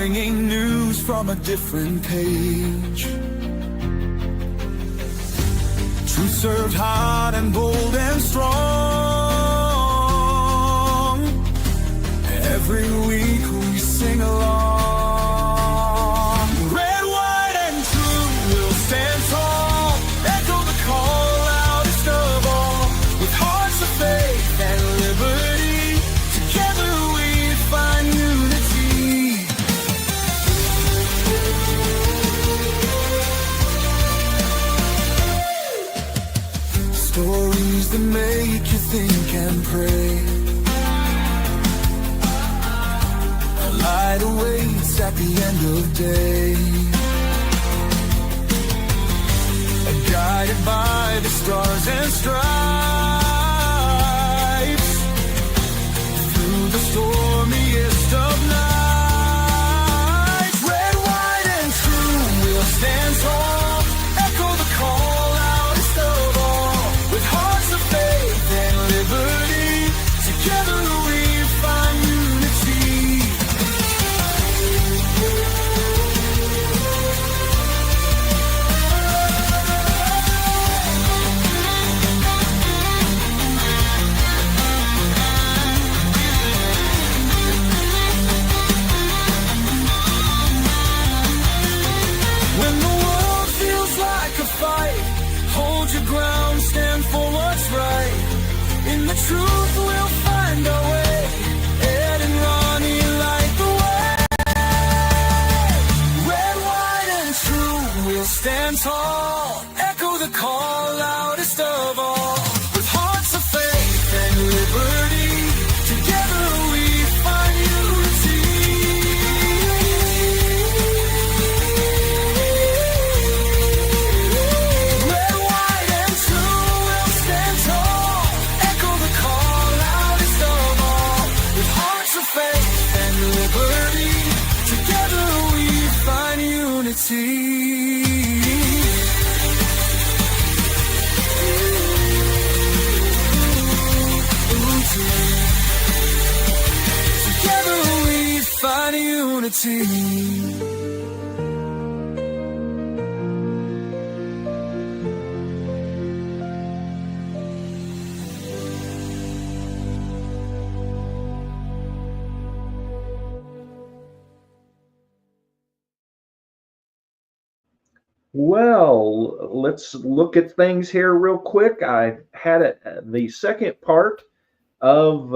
bringing news from a different page. Truth served hot and bold and strong. Every week we sing along. Red, white, and true will stand tall. Echo the call loudest of all. With hearts of faith and liberty, together we find unity. Stories that make you think and pray. A light awaits at the end of day. Guided by the stars and stripes, through the stormiest of nights. Red, white, and true will stand tall. Echo the call loudest of all. With hearts of faith and liberty, together we find unity. When the world feels like a fight, hold your ground, stand for what's right. In the truth we'll find our way. Ed and Ronnie light the way. Red, white, and true will stand tall. Echo the call loudest of all. With hearts of faith and liberty, together we find unity. Red, white, and true will stand tall. Echo the call loudest of all. With hearts of faith and liberty, together we find unity. Together we find unity. Well, let's look at things here real quick. I had the second part of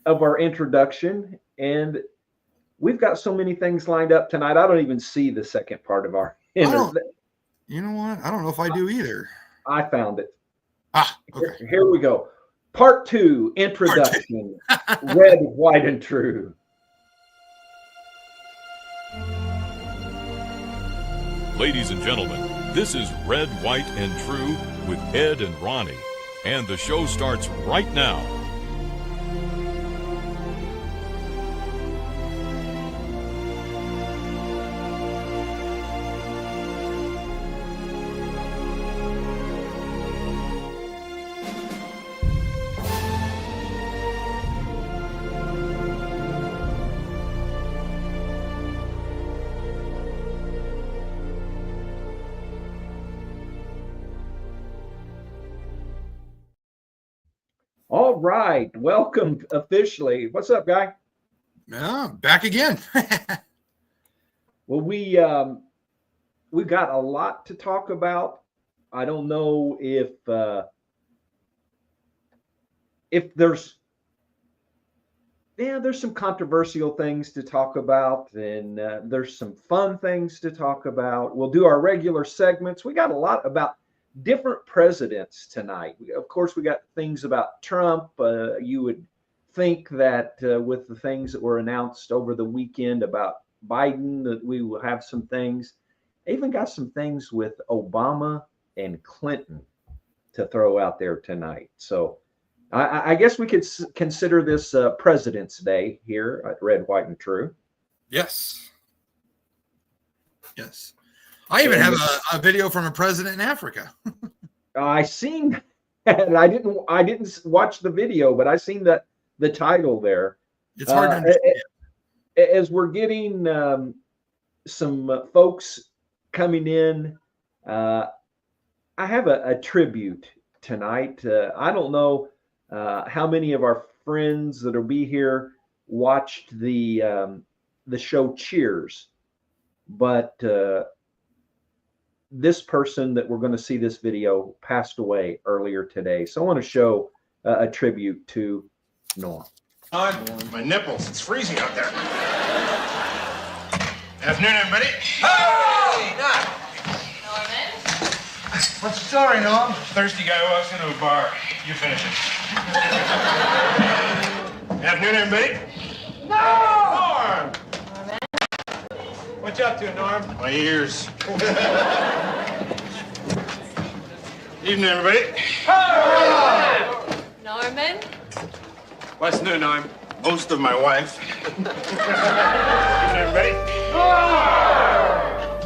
our introduction, and we've got so many things lined up tonight. I don't even see the second part of our introduction. You know what? I don't know if I do either. I found it. Okay. Here we go. Part 2, introduction. Red, white, and true. Ladies and gentlemen, this is Red, White, and True with Ed and Ronnie, and the show starts right now. All right. Welcome officially. What's up, guy? Yeah, back again. Well, we've got a lot to talk about. I don't know if there's some controversial things to talk about, and there's some fun things to talk about. We'll do our regular segments. We got a lot about different presidents tonight. Of course, we got things about Trump. You would think that with the things that were announced over the weekend about Biden, that we will have some things. I even got some things with Obama and Clinton to throw out there tonight. So I guess we could consider this President's Day here at Red, White, and True. Yes. Yes. I even have a video from a president in Africa. I seen that. I didn't watch the video, but I seen that the title there. It's hard to understand. as we're getting some folks coming in, I have a tribute tonight. I don't know how many of our friends that'll be here watched the show Cheers, but this person that we're going to see this video passed away earlier today. So I want to show a tribute to Norm. My nipples, it's freezing out there. Afternoon, everybody. Hey, Norman. What's the story, Norm? Thirsty guy walks into a bar. You finish it. Afternoon, everybody. Norm! Norman. What you up to, Norm? My ears. Evening, everybody. Norman. What's new, Norm? Most of my wife. Evening, everybody.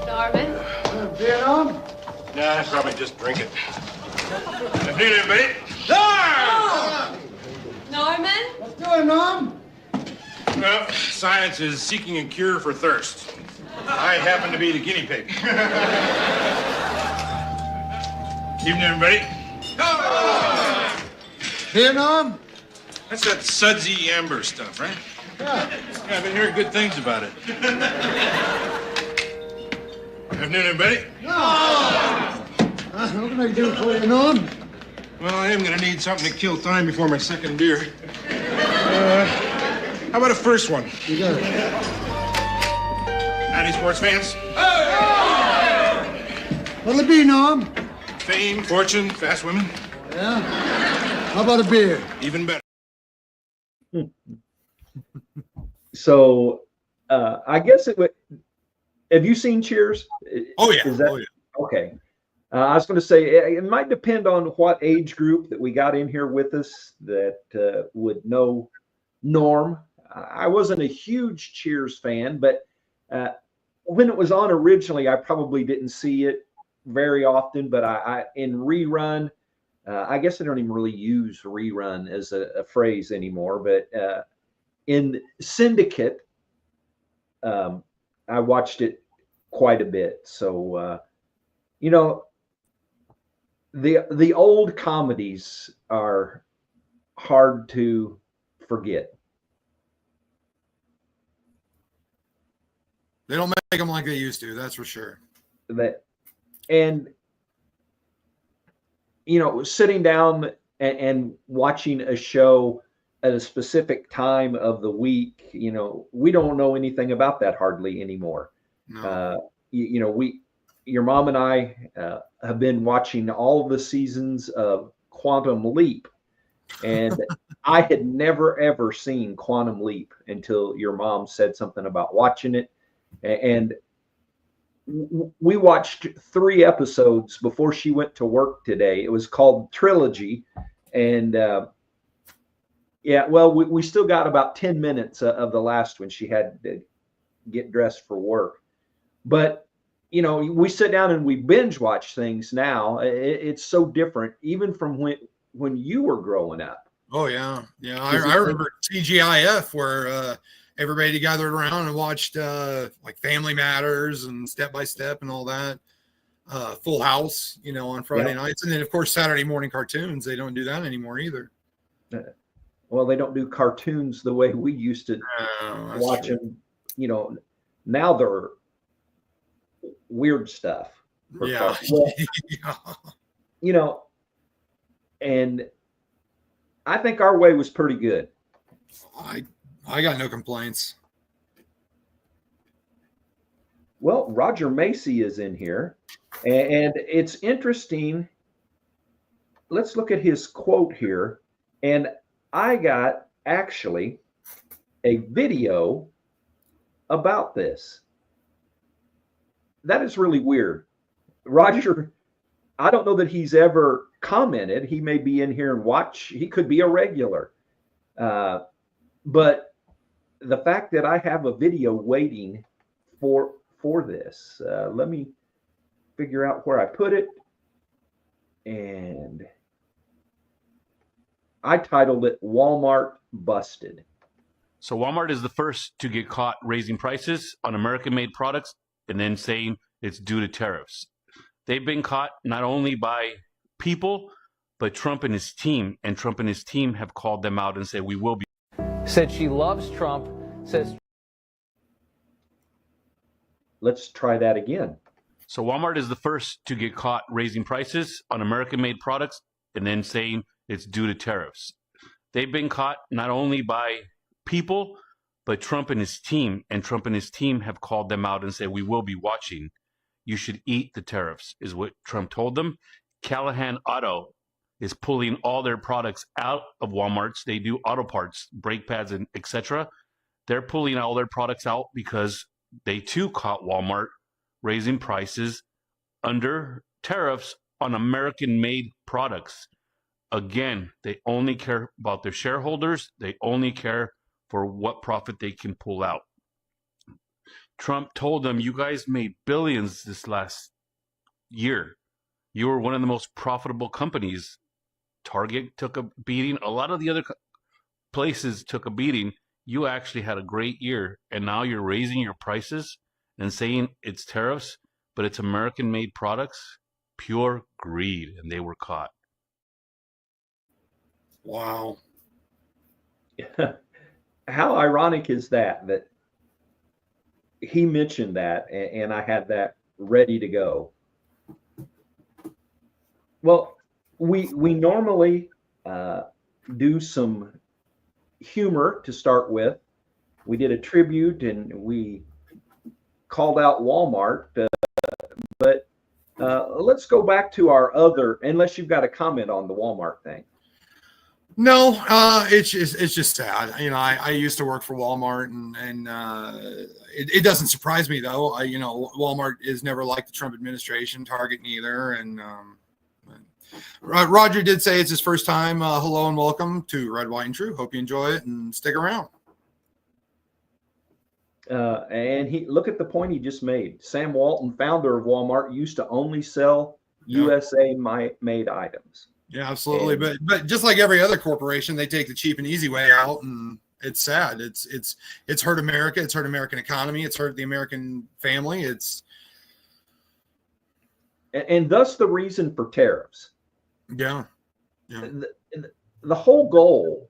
Norman. Beer, Norm? Nah, probably just drink it. Afternoon, everybody. Norman. What's doing, Norm? Well, science is seeking a cure for thirst. I happen to be the guinea pig. Evening, everybody. Here, Norm? That's that sudsy amber stuff, right? Yeah. Yeah, I've been hearing good things about it. Afternoon, everybody. What can I do for you, Norm? Well, I am gonna need something to kill time before my second beer. How about a first one? You got it. Any sports fans? What'll it be, Norm? Fame, fortune, fast women? Yeah? How about a beer? Even better. So I guess it would. Have you seen Cheers? Oh yeah. Is that, Oh yeah. okay? I was going to say it might depend on what age group that we got in here with us that would know Norm. I wasn't a huge Cheers fan, but when it was on originally, I probably didn't see it very often. But I in rerun, I guess I don't even really use rerun as a phrase anymore. But in Syndicate, I watched it quite a bit. So you know, the old comedies are hard to forget. They don't make them like they used to. That's for sure. That, and you know, sitting down and watching a show at a specific time of the week, you know, we don't know anything about that hardly anymore. No. You know, your mom and I have been watching all of the seasons of Quantum Leap, and I had never ever seen Quantum Leap until your mom said something about watching it, and we watched 3 episodes before she went to work today. It was called Trilogy, and yeah, well, we still got about 10 minutes of the last one. She had to get dressed for work, but you know, we sit down and we binge watch things now. It's so different, even from when you were growing up. Oh yeah, yeah. I remember TGIF where everybody gathered around and watched like Family Matters and Step by Step and all that. Full House, you know, on Friday nights, and then of course Saturday morning cartoons. They don't do that anymore either. Well, they don't do cartoons the way we used to watch them. You know, now they're weird stuff. Yeah. Well, Yeah. you know, and I think our way was pretty good. I got no complaints. Well, Roger Macy is in here, and it's interesting. Let's look at his quote here. And I got actually a video about this. That is really weird. Roger, I don't know that he's ever commented. He may be in here and watch. He could be a regular. But the fact that I have a video waiting for this, let me figure out where I put it. And I titled it Walmart Busted. So Walmart is the first to get caught raising prices on American-made products and then saying it's due to tariffs. They've been caught not only by people, but Trump and his team. And Trump and his team have called them out and said, we will be. Said she loves Trump, says. Let's try that again. So Walmart is the first to get caught raising prices on American-made products and then saying it's due to tariffs. They've been caught not only by people, but Trump and his team. And Trump and his team have called them out and said, we will be watching. You should eat the tariffs, is what Trump told them. Callahan Auto is pulling all their products out of Walmart's. They do auto parts, brake pads, and etc. They're pulling all their products out because they too caught Walmart raising prices under tariffs on American-made products. Again, they only care about their shareholders. They only care for what profit they can pull out. Trump told them, you guys made billions this last year. You were one of the most profitable companies. Target took a beating. A lot of the other places took a beating. You actually had a great year, and now you're raising your prices and saying it's tariffs, but it's American-made products. Pure greed, and they were caught. Wow. How ironic is that he mentioned that, and I had that ready to go. Well, we normally do some humor to start with. We did a tribute and we called out Walmart, but let's go back to our other, unless you've got a comment on the Walmart thing. No, it's just sad. You know, I used to work for Walmart, and it doesn't surprise me though. Walmart is never like the Trump administration, Target neither. And Roger did say it's his first time. Hello and welcome to Red, White, and True. Hope you enjoy it and stick around. And look at the point he just made. Sam Walton, founder of Walmart, used to only sell USA made items. Yeah, absolutely. But just like every other corporation, they take the cheap and easy way out, and it's sad. It's hurt America. It's hurt American economy. It's hurt the American family. And thus the reason for tariffs. Yeah. The whole goal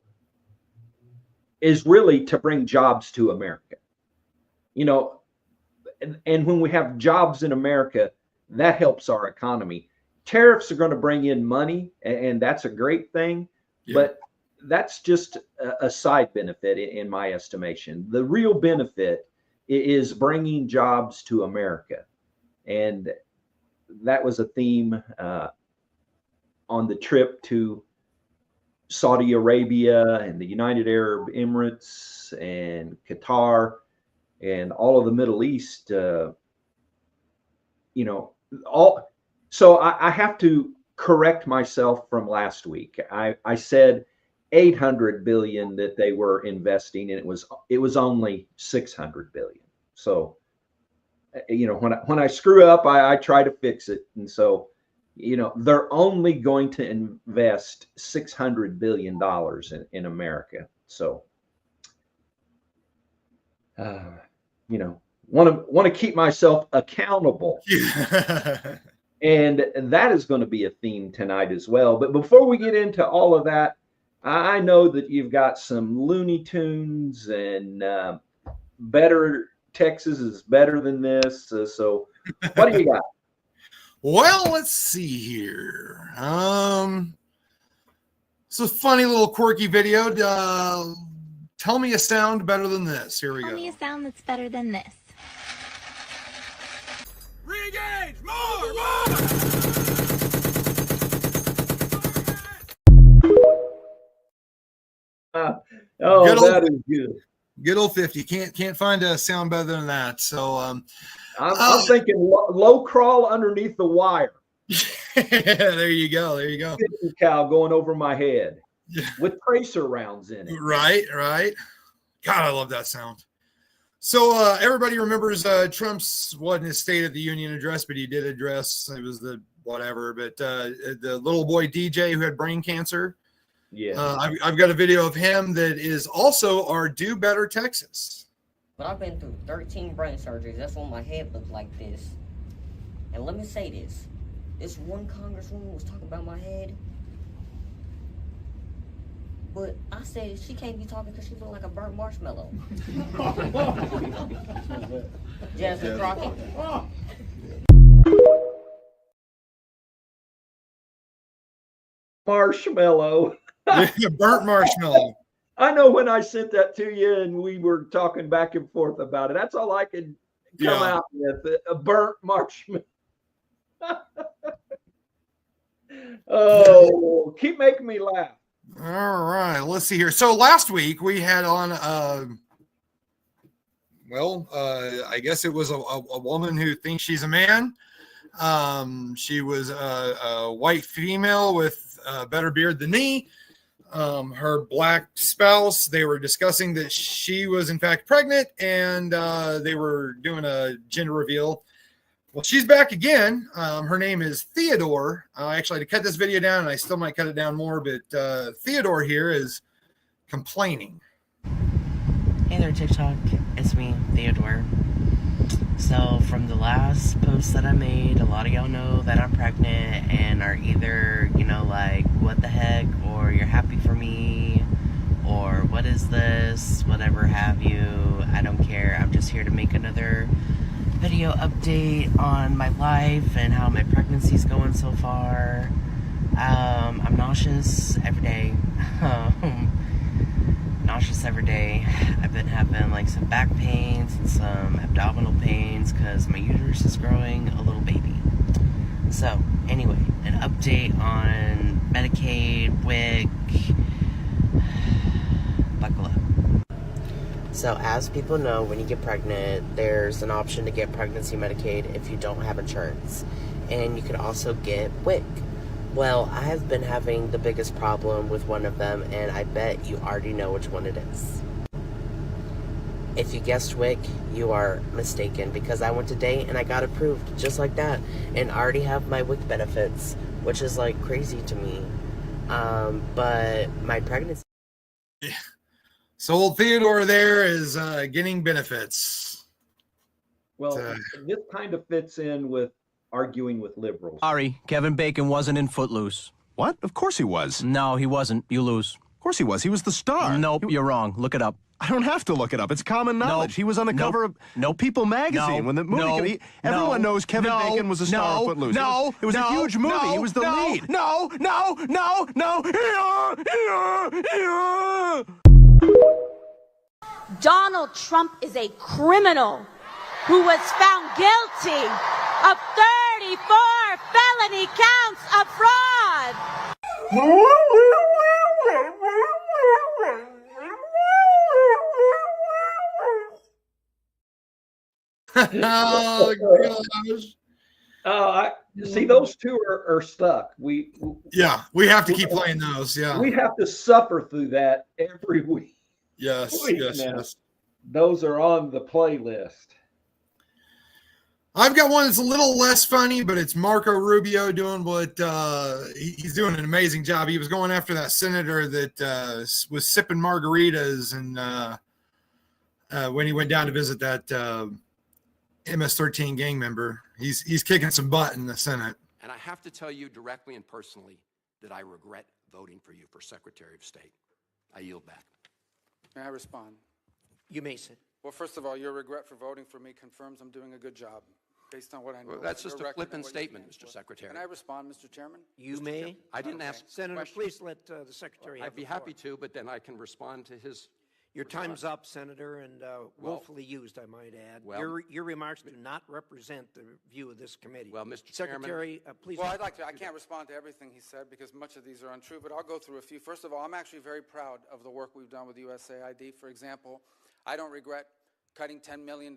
is really to bring jobs to America. You know, and when we have jobs in America, that helps our economy. Tariffs are going to bring in money, and that's a great thing, but that's just a side benefit in my estimation. The real benefit is bringing jobs to America, and that was a theme on the trip to Saudi Arabia and the United Arab Emirates and Qatar and all of the Middle East. So I have to correct myself from last week. I said 800 billion that they were investing, and it was only 600 billion. So, when I screw up, I try to fix it. And so, they're only going to invest $600 billion in America. So, want to keep myself accountable. Yeah. And that is going to be a theme tonight as well. But before we get into all of that, I know that you've got some Looney Tunes and better. Texas is better than this. So what do you got? Well, let's see here. It's a funny little quirky video. Tell me a sound better than this. Here we go. Tell me a sound that's better than this. Re-engage! More! That is good. Good old 50. Can't find a sound better than that. So I'm thinking low crawl underneath the wire. There you go. There you go. Cow going over my head with tracer rounds in it. Right. God, I love that sound. So everybody remembers Trump's wasn't his State of the Union address, but he did address. It was the whatever. But the little boy DJ who had brain cancer. Yeah. I've got a video of him that is also our Do Better Texas. But I've been through 13 brain surgeries. That's why my head looks like this. And let me say this. This one congresswoman was talking about my head. But I said she can't be talking because she look like a burnt marshmallow. Jasmine Crockett. Marshmallow. Burnt marshmallow. I know when I sent that to you and we were talking back and forth about it. That's all I could come out with, a burnt marshmallow. Oh, keep making me laugh. All right, let's see here. So last week we had on, I guess it was a woman who thinks she's a man. She was a white female with a better beard than me. Her black spouse, they were discussing that she was in fact pregnant, and they were doing a gender reveal. Well, she's back again. Her name is Theodore. I actually had to cut this video down, and I still might cut it down more, but Theodore here is complaining. Hey there, TikTok. It's me, Theodore. So, from the last post that I made, a lot of y'all know that I'm pregnant and are either, like, what the heck, or you're happy for me, or what is this, whatever have you. I don't care. I'm just here to make another video update on my life and how my pregnancy's going so far. I'm nauseous every day. Nauseous every day. I've been having like some back pains and some abdominal pains because my uterus is growing a little baby. So anyway, an update on Medicaid, WIC. Buckle up. So as people know, when you get pregnant, there's an option to get pregnancy Medicaid if you don't have insurance. And you can also get WIC. Well, I have been having the biggest problem with one of them, and I bet you already know which one it is. If you guessed WIC, you are mistaken, because I went to date and I got approved just like that, and I already have my WIC benefits, which is like crazy to me. But my pregnancy... Yeah. So old Theodore there is getting benefits. Well, this kind of fits in with arguing with liberals. Sorry, Kevin Bacon wasn't in Footloose. What? Of course he was. No, he wasn't. You lose. Of course he was. He was the star. Nope, you're wrong. Look it up. I don't have to look it up. It's common knowledge. Nope. He was on the cover of People magazine when the movie everyone knows Kevin Bacon was a star of Footloose. It was a huge movie. He was the lead. Donald Trump is a criminal who was found guilty of 34 felony counts of fraud. Oh gosh! I see those two are stuck. We have to keep playing those. Yeah, we have to suffer through that every week. Yes. Those are on the playlist. I've got one that's a little less funny, but it's Marco Rubio doing what he's doing an amazing job. He was going after that senator that was sipping margaritas, and when he went down to visit that MS-13 gang member, he's kicking some butt in the Senate. And I have to tell you directly and personally that I regret voting for you for Secretary of State. I yield back. May I respond? You may sit. Well, first of all, your regret for voting for me confirms I'm doing a good job, based on what I know. Well, that's just a flippant statement, Mr. Secretary. Can I respond, Mr. Chairman? You may. I didn't ask Senator, questions. please let the Secretary have I'd be the floor. happy to, but then I can respond to his... Your time's up, Senator, and willfully used, I might add. Well, your remarks do not represent the view of this committee. Well, Mr. Secretary, please. Well, I'd like to. I can't respond to everything he said because much of these are untrue, but I'll go through a few. First of all, I'm actually very proud of the work we've done with USAID. For example, I don't regret cutting $10 million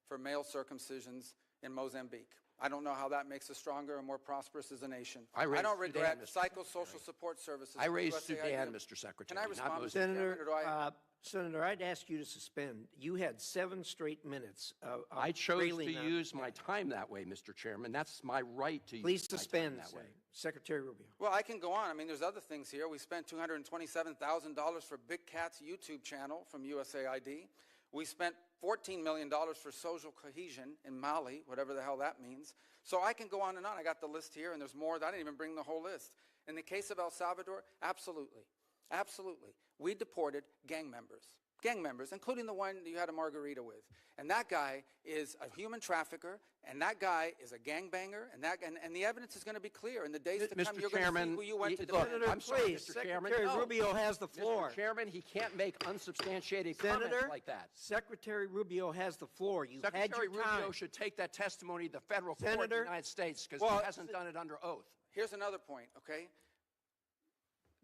for male circumcisions in Mozambique. I don't know how that makes us stronger and more prosperous as a nation. I don't regret psychosocial support services. I raised Sudan, Mr. Secretary. Can I respond, Mr. Senator? Chairman, or do I... Senator, I'd ask you to suspend. You had 7 straight minutes of I chose to railing on- use my time that way, Mr. Chairman. That's my right to Please use my suspend time that way. Secretary Rubio. Well, I can go on. I mean, there's other things here. We spent $227,000 for Big Cat's YouTube channel from USAID. We spent $14 million for social cohesion in Mali, whatever the hell that means. So I can go on and on. I got the list here, and there's more. I didn't even bring the whole list. In the case of El Salvador, absolutely. Absolutely. We deported gang members, including the one you had a margarita with. And that guy is a human trafficker, and that guy is a gangbanger, and the evidence is going to be clear. In the days to come, Mr. you're going to Chairman, see who you went to look, defend. I'm sorry, please, Mr. Chairman. Secretary No. Rubio has the floor. Mr. Chairman, he can't make unsubstantiated Senator, comments like that. Secretary Rubio has the floor. You had Secretary your time. Rubio should take that testimony to the federal court in Senator, the United States because well, he hasn't done it under oath. Here's another point, okay?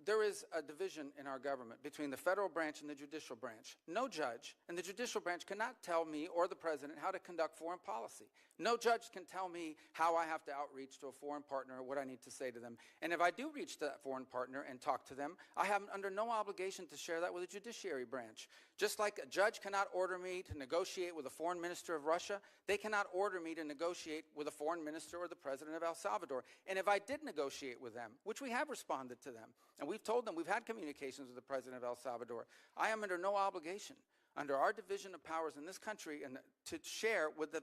There is a division in our government between the federal branch and the judicial branch. No judge in the judicial branch cannot tell me or the president how to conduct foreign policy. No judge can tell me how I have to outreach to a foreign partner or what I need to say to them. And if I do reach to that foreign partner and talk to them, I am under no obligation to share that with the judiciary branch. Just like a judge cannot order me to negotiate with a foreign minister of Russia, they cannot order me to negotiate with a foreign minister or the president of El Salvador. And if I did negotiate with them, which we have responded to them, and we've told them we've had communications with the president of El Salvador, I am under no obligation under our division of powers in this country and to share with the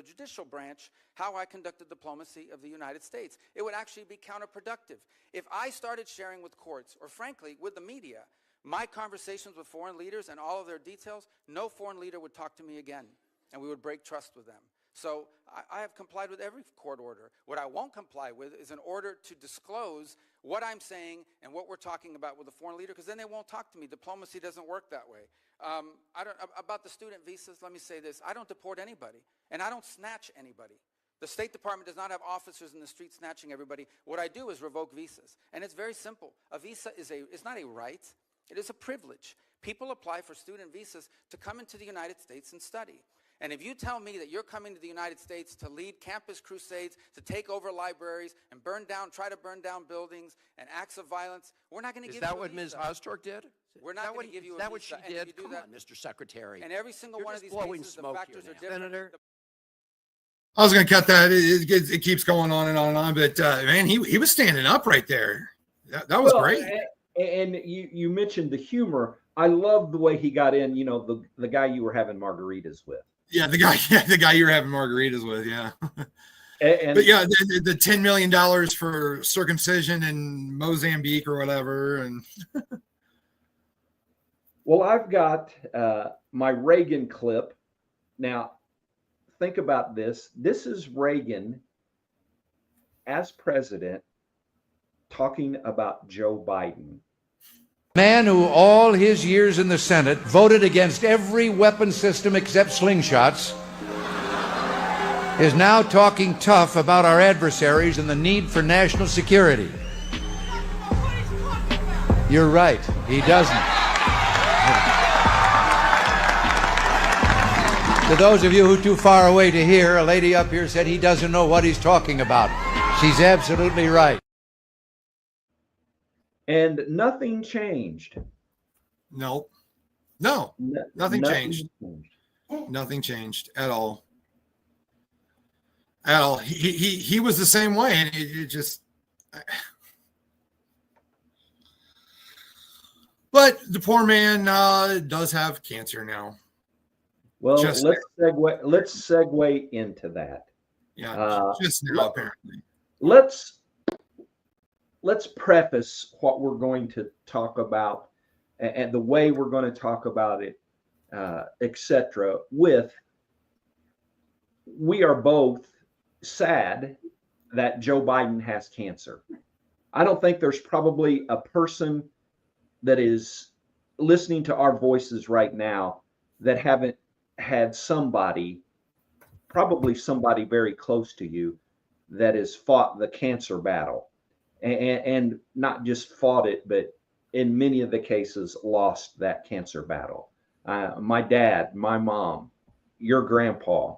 judicial branch how I conduct the diplomacy of the United States. It would actually be counterproductive. If I started sharing with courts, or frankly, with the media, my conversations with foreign leaders and all of their details, no foreign leader would talk to me again, and we would break trust with them. So I have complied with every court order. What I won't comply with is an order to disclose what I'm saying and what we're talking about with a foreign leader, because then they won't talk to me. Diplomacy doesn't work that way. About the student visas, let me say this. I don't deport anybody, and I don't snatch anybody. The State Department does not have officers in the street snatching everybody. What I do is revoke visas, and it's very simple. A visa is not a right. It is a privilege. People apply for student visas to come into the United States and study. And if you tell me that you're coming to the United States to lead campus crusades, to take over libraries and try to burn down buildings and acts of violence, we're not going to give you a visa. Is that what Ms. Ostork did? We're not going to give you a visa. Is that what she did? Come on, Mr. Secretary. And every single one of these cases, the factors are different. Senator, I was going to cut that. It keeps going on and on and on, but man, he was standing up right there. That was great. And you mentioned the humor. I love the way he got in. You know, the guy you were having margaritas with. Yeah, the guy you were having margaritas with. Yeah. But yeah, the $10 million for circumcision in Mozambique or whatever, and. Well, I've got my Reagan clip. Now, think about this. This is Reagan as president talking about Joe Biden. Man who all his years in the Senate voted against every weapon system except slingshots is now talking tough about our adversaries and the need for national security. You're right, he doesn't. To those of you who are too far away to hear, a lady up here said he doesn't know what he's talking about. She's absolutely right. And nothing changed. No, nothing changed. Nothing changed at all. At all. He was the same way, and it just. But the poor man does have cancer now. Well, let's segue into that. Yeah, just now, apparently. Let's preface what we're going to talk about and the way we're going to talk about it, etc. with we are both sad that Joe Biden has cancer. I don't think there's probably a person that is listening to our voices right now that haven't had somebody, probably somebody very close to you, that has fought the cancer battle. And not just fought it, but in many of the cases lost that cancer battle. My dad, my mom, your grandpa,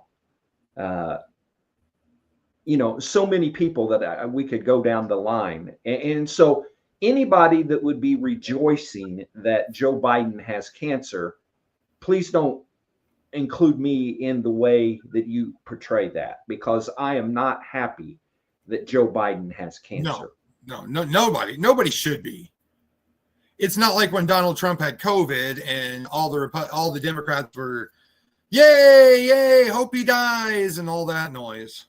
so many people that we could go down the line. And so anybody that would be rejoicing that Joe Biden has cancer, please don't include me in the way that you portray that, because I am not happy that Joe Biden has cancer. No, nobody should be. It's not like when Donald Trump had COVID and all the Democrats were, yay, hope he dies, and all that noise.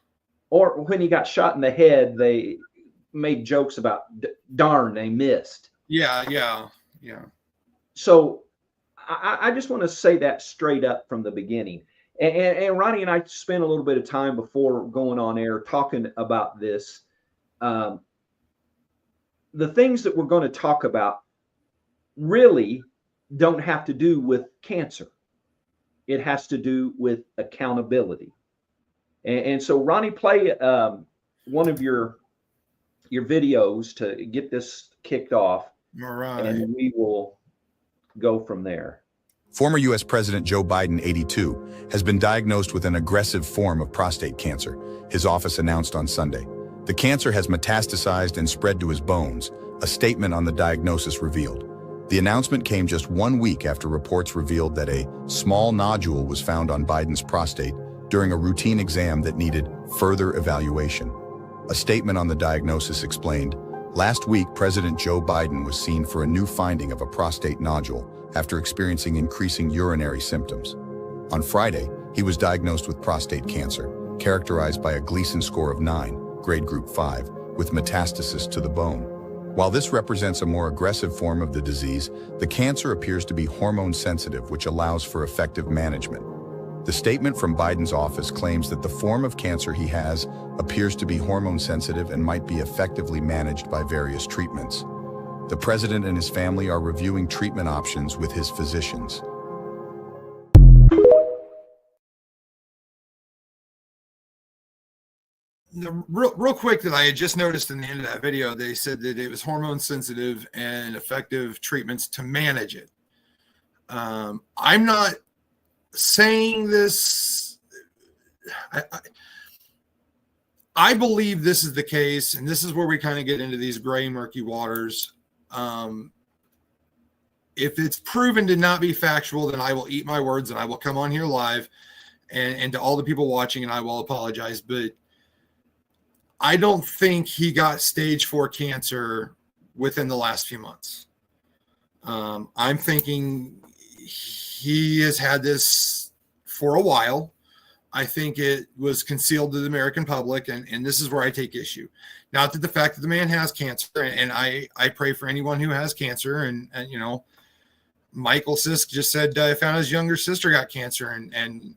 Or when he got shot in the head, they made jokes about, darn, they missed. Yeah. So I just want to say that straight up from the beginning. And Ronnie and I spent a little bit of time before going on air talking about this. The things that we're going to talk about really don't have to do with cancer. It has to do with accountability. And so, Ronnie, play one of your videos to get this kicked off. All right. And we will go from there. Former U.S. President Joe Biden, 82, has been diagnosed with an aggressive form of prostate cancer, his office announced on Sunday. The cancer has metastasized and spread to his bones, a statement on the diagnosis revealed. The announcement came just 1 week after reports revealed that a small nodule was found on Biden's prostate during a routine exam that needed further evaluation. A statement on the diagnosis explained, "Last week, President Joe Biden was seen for a new finding of a prostate nodule after experiencing increasing urinary symptoms. On Friday, he was diagnosed with prostate cancer, characterized by a Gleason score of 9, grade group 5, with metastasis to the bone. While this represents a more aggressive form of the disease, the cancer appears to be hormone sensitive, which allows for effective management." The statement from Biden's office claims that the form of cancer he has appears to be hormone sensitive and might be effectively managed by various treatments. The president and his family are reviewing treatment options with his physicians. Real quick, that I had just noticed in the end of that video, they said that it was hormone sensitive and effective treatments to manage it. I'm not saying this. I believe this is the case, and this is where we kind of get into these gray, murky waters. If it's proven to not be factual, then I will eat my words and I will come on here live and to all the people watching, and I will apologize. But I don't think he got stage 4 cancer within the last few months. I'm thinking he has had this for a while. I think it was concealed to the American public, and this is where I take issue. Not that the fact that the man has cancer, and I pray for anyone who has cancer, and you know, Michael Sisk just said I found his younger sister got cancer, and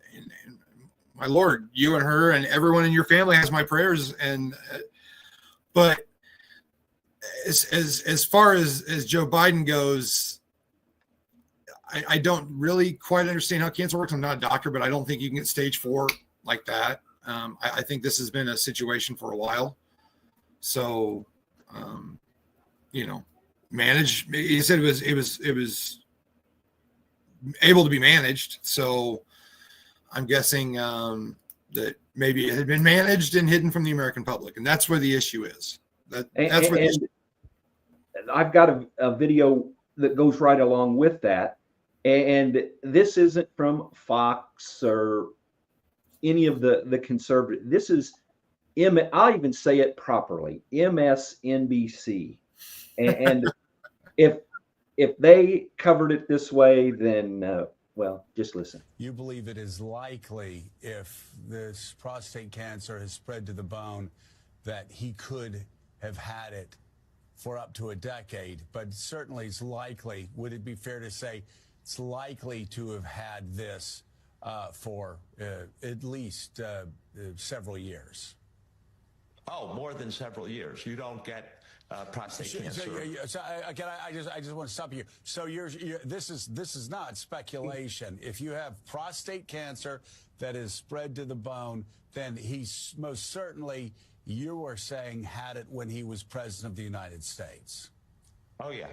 my Lord, you and her and everyone in your family has my prayers. And but as far as Joe Biden goes, I don't really quite understand how cancer works. I'm not a doctor, but I don't think you can get stage 4 like that. I think this has been a situation for a while. So, you know, manage. He said it was able to be managed. So I'm guessing that maybe it had been managed and hidden from the American public, and that's where the issue is. That's where. I've got a video that goes right along with that. And this isn't from Fox or any of the conservative. This is I'll even say it properly, MSNBC. And if they covered it this way, then well, just listen. You believe it is likely, if this prostate cancer has spread to the bone, that he could have had it for up to a decade, but certainly it's likely. Would it be fair to say it's likely to have had this for at least several years? Oh, more than several years. You don't get prostate cancer. So again, I just want to stop you. So this is not speculation. If you have prostate cancer that is spread to the bone, then he's most certainly, you were saying, had it when he was president of the United States. Oh yeah.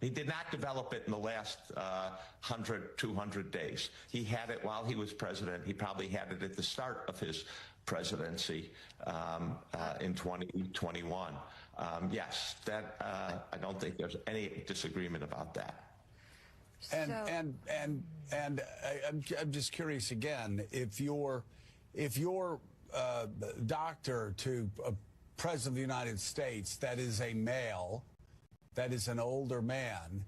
He did not develop it in the last 100, 200 days. He had it while he was president. He probably had it at the start of his presidency in 2021. Yes, that I don't think there's any disagreement about that. And I'm just curious again, if your doctor to a president of the United States that is a male, that is an older man,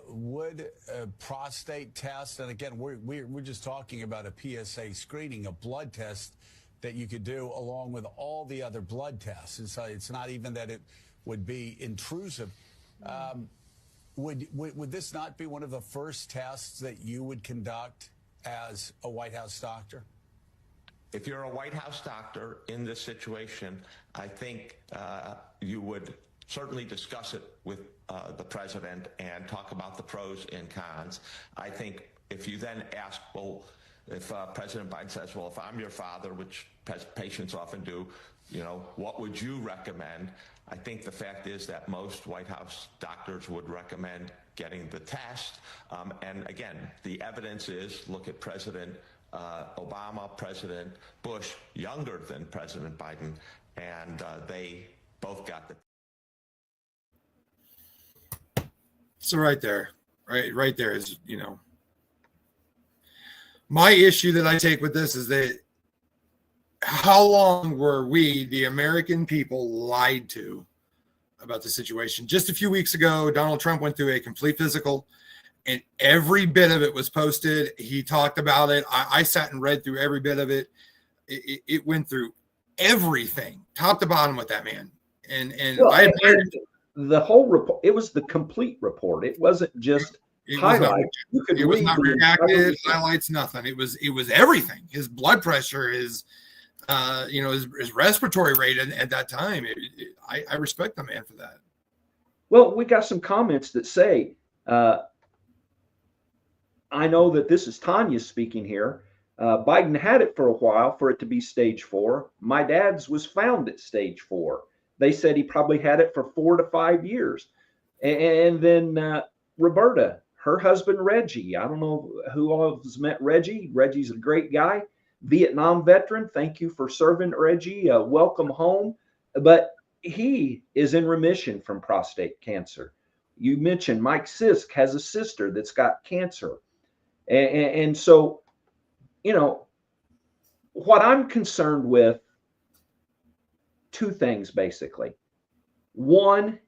would a prostate test, and again, we're just talking about a PSA screening, a blood test that you could do along with all the other blood tests. And so it's not even that it would be intrusive. Would this not be one of the first tests that you would conduct as a White House doctor? If you're a White House doctor in this situation, I think you would certainly discuss it with the president and talk about the pros and cons. I think if you then ask, well, if President Biden says, well, if I'm your father, which patients often do, what would you recommend? I think the fact is that most White House doctors would recommend getting the test. And again, the evidence is, look at President Obama, President Bush, younger than President Biden, and they both got the. So right there is, my issue that I take with this is that how long were we, the American people, lied to about the situation? Just a few weeks ago, Donald Trump went through a complete physical, and every bit of it was posted. He talked about it. I sat and read through every bit of it. It went through everything, top to bottom, with that man. And well, I admired the whole report. It was the complete report. It wasn't just highlights. It was not redacted, highlights, nothing. It was everything. His blood pressure, his respiratory rate at that time. I respect the man for that. Well, we got some comments that say, I know that this is Tanya speaking here. Biden had it for a while for it to be stage 4. My dad's was found at stage 4. They said he probably had it for 4 to 5 years. And then Roberta, her husband, Reggie. I don't know who all has met Reggie. Reggie's a great guy. Vietnam veteran. Thank you for serving, Reggie. Welcome home. But he is in remission from prostate cancer. You mentioned Mike Sisk has a sister that's got cancer. And so, what I'm concerned with, two things basically. One,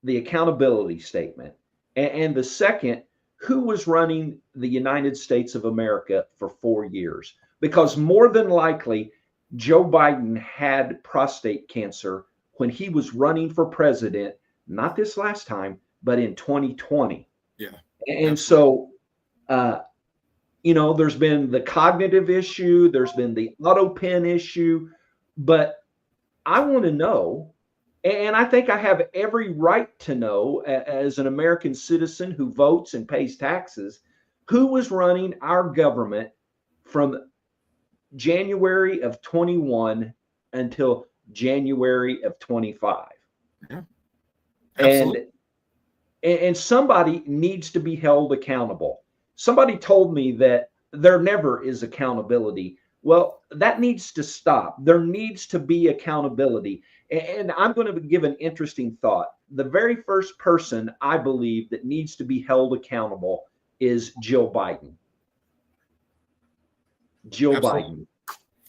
the accountability statement. And the second, who was running the United States of America for 4 years? Because more than likely, Joe Biden had prostate cancer when he was running for president, not this last time, but in 2020. Yeah. And so, there's been the cognitive issue, there's been the auto pen issue, but I want to know, and I think I have every right to know as an American citizen who votes and pays taxes, who was running our government from January of 21 until January of 25. Yeah, absolutely. And somebody needs to be held accountable. Somebody told me that there never is accountability. Well, that needs to stop. There needs to be accountability. And I'm going to give an interesting thought. The very first person I believe that needs to be held accountable is Jill Biden. Jill Biden.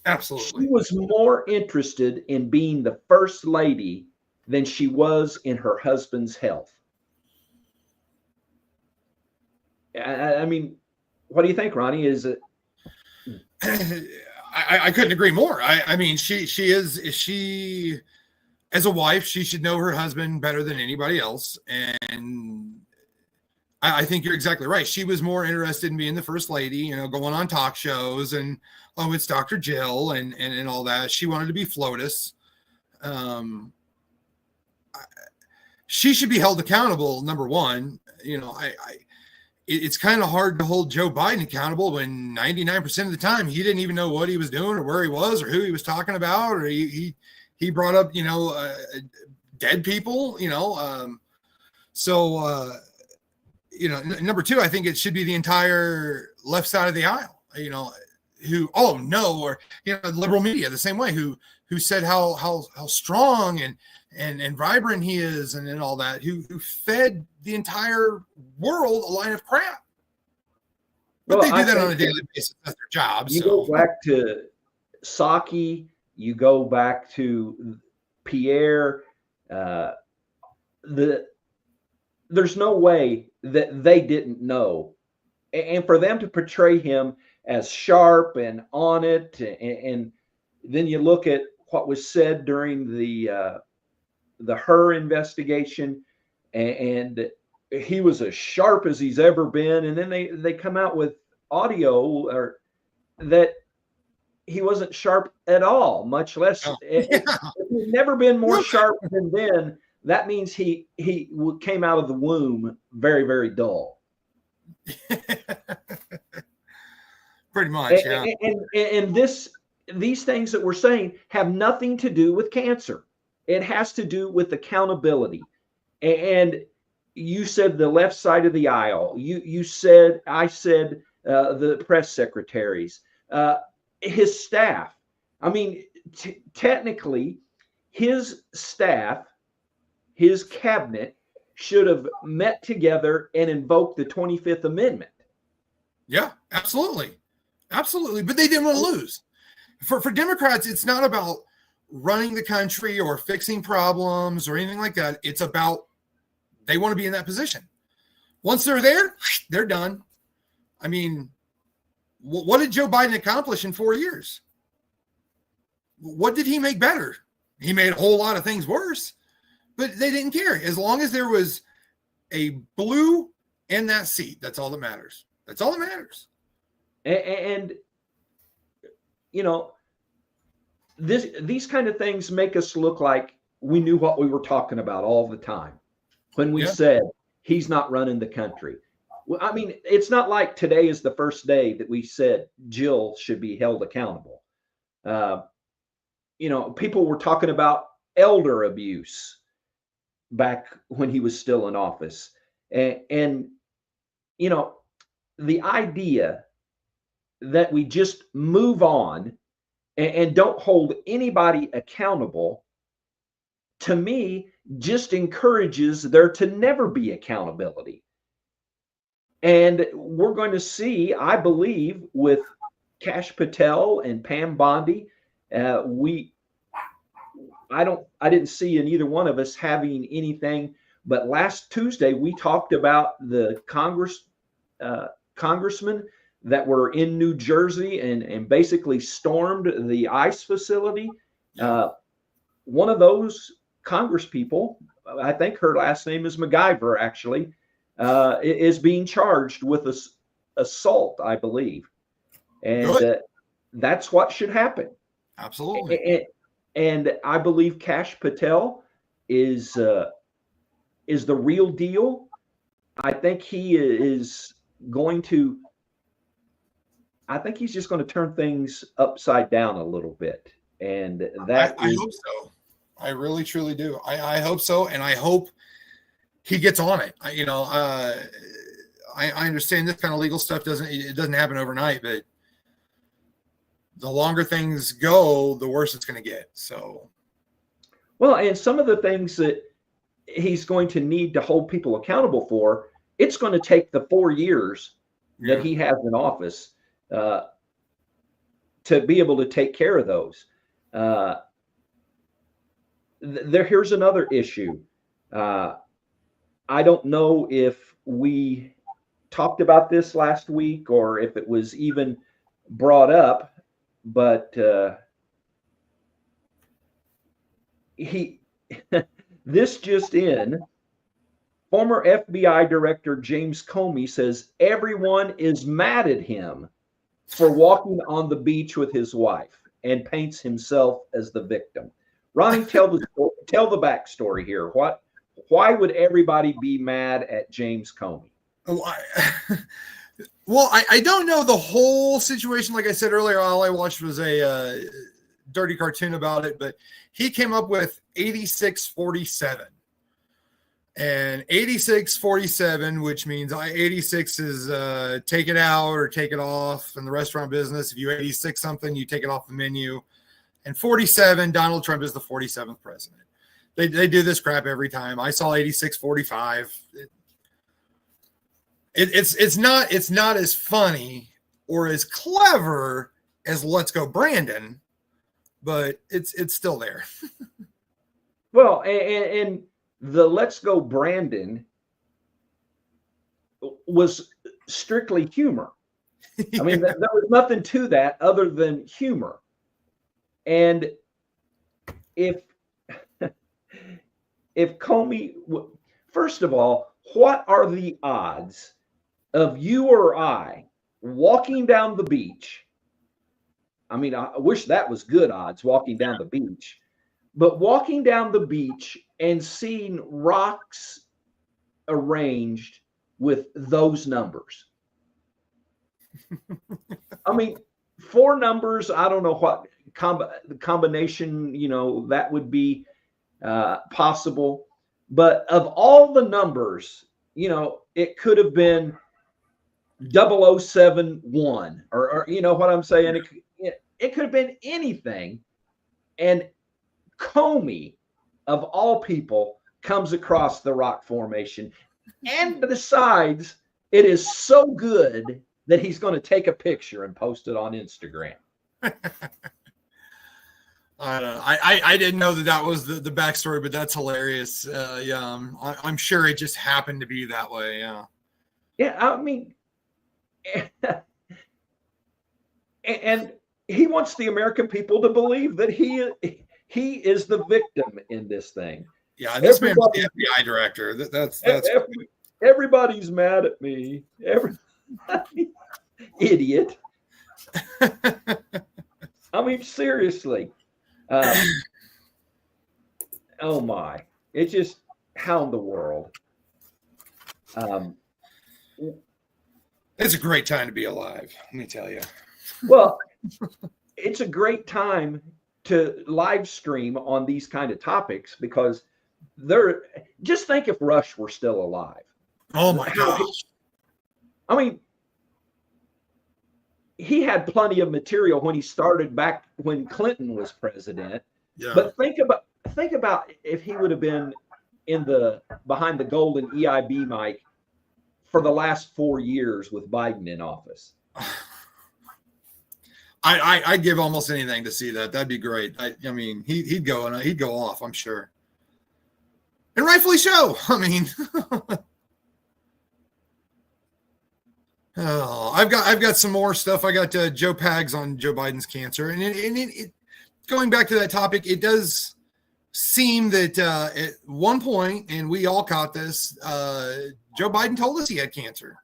Absolutely. She was more interested in being the first lady than she was in her husband's health. I mean, what do you think, Ronnie? Is it? I couldn't agree more. I mean, she as a wife, she should know her husband better than anybody else. And I think you're exactly right. She was more interested in being the first lady, going on talk shows and, oh, it's Dr. Jill and all that. She wanted to be FLOTUS. She should be held accountable. Number one, it's kind of hard to hold Joe Biden accountable when 99% of the time he didn't even know what he was doing or where he was or who he was talking about, or he brought up, dead people, number two, I think it should be the entire left side of the aisle, who, or, liberal media the same way, who said how strong and and vibrant he is and all that, who fed the entire world a line of crap. But Well, they do I that on a think daily basis. That's their job. you So go back to Psaki, you go back to Pierre. There's no way that they didn't know, and for them to portray him as sharp and on it, and then you look at what was said during the Her investigation, and he was as sharp as he's ever been, and then they come out with audio or that he wasn't sharp at all, much less. If he's never been more sharp than then, that means he came out of the womb very, very dull. Pretty much, yeah. And these things that we're saying have nothing to do with cancer. It has to do with accountability. And you said the left side of the aisle. I said the press secretaries, his staff. I mean, technically, his staff, his cabinet should have met together and invoked the 25th Amendment. Yeah, absolutely. Absolutely. But they didn't want to lose. For Democrats, it's not about running the country or fixing problems or anything like that. It's about they want to be in that position. Once they're there, they're done. I mean, what did Joe Biden accomplish in 4 years? What did he make better? He made a whole lot of things worse, but they didn't care. As long as there was a blue in that seat, that's all that matters. That's all that matters. And you know, these kind of things make us look like we knew what we were talking about all the time when we said he's not running the country. Well, I mean, it's not like today is the first day that we said Jill should be held accountable. You know, people were talking about elder abuse back when he was still in office. And you know, the idea that we just move on and don't hold anybody accountable, to me, just encourages there to never be accountability. And we're going to see, I believe, with Kash Patel and Pam Bondi, I didn't see in either one of us having anything. But last Tuesday, we talked about the congressmen that were in New Jersey and basically stormed the ICE facility. One of those Congress people, I think her last name is MacGyver, actually, is being charged with assault, I believe. And that's what should happen. Absolutely. And I believe Kash Patel is the real deal. I think he is going to. I think he's just going to turn things upside down a little bit, and I hope so. I really, truly do. I hope so, and I hope he gets on it. I understand this kind of legal stuff doesn't happen overnight, but the longer things go, the worse it's going to get. So, well, and some of the things that he's going to need to hold people accountable for, it's going to take the 4 years that he has in office to be able to take care of those. Here's another issue. I don't know if we talked about this last week or if it was even brought up, but this just in. Former FBI Director James Comey says everyone is mad at him for walking on the beach with his wife and paints himself as the victim. Ronnie, tell the backstory here. Why would everybody be mad at James Comey? Well, I don't know the whole situation. Like I said earlier, all I watched was a dirty cartoon about it, but he came up with 86-47. And 86-47, which means 86 is take it out or take it off in the restaurant business. If you 86 something, you take it off the menu. And 47, Donald Trump is the 47th president. They do this crap every time. I saw 86-45. It's not as funny or as clever as Let's Go Brandon, but it's still there. Well, and the Let's Go Brandon was strictly humor. I mean, there was nothing to that other than humor. And if Comey, first of all, what are the odds of you or I walking down the beach? I mean, I wish that was good odds walking down the beach, but walking down the beach and seeing rocks arranged with those numbers. I mean, 4 numbers, I don't know what combination, that would be possible. But of all the numbers, it could have been 0071 or you know what I'm saying? It could have been anything. And Comey, of all people, comes across the rock formation and decides it is so good that he's going to take a picture and post it on Instagram. I didn't know that was the backstory, but that's hilarious. Yeah, I'm sure it just happened to be that way. Yeah. Yeah, I mean, and he wants the American people to believe that he is the victim in this thing. Yeah, this man was the FBI director. That's everybody's mad at me. Everybody, idiot. I mean, seriously. Oh my! It's just how in the world. It's a great time to be alive. Let me tell you. Well, it's a great time to live stream on these kind of topics because just think if Rush were still alive. Oh my gosh. I mean, he had plenty of material when he started back when Clinton was president. Yeah. But think about if he would have been behind the golden EIB mic for the last 4 years with Biden in office. I'd give almost anything to see that. That'd be great. I mean, he'd go off, I'm sure, and rightfully so. I mean, oh, I've got some more stuff. I got Joe Pags on Joe Biden's cancer, and it going back to that topic, it does seem that at one point, and we all caught this, Joe Biden told us he had cancer.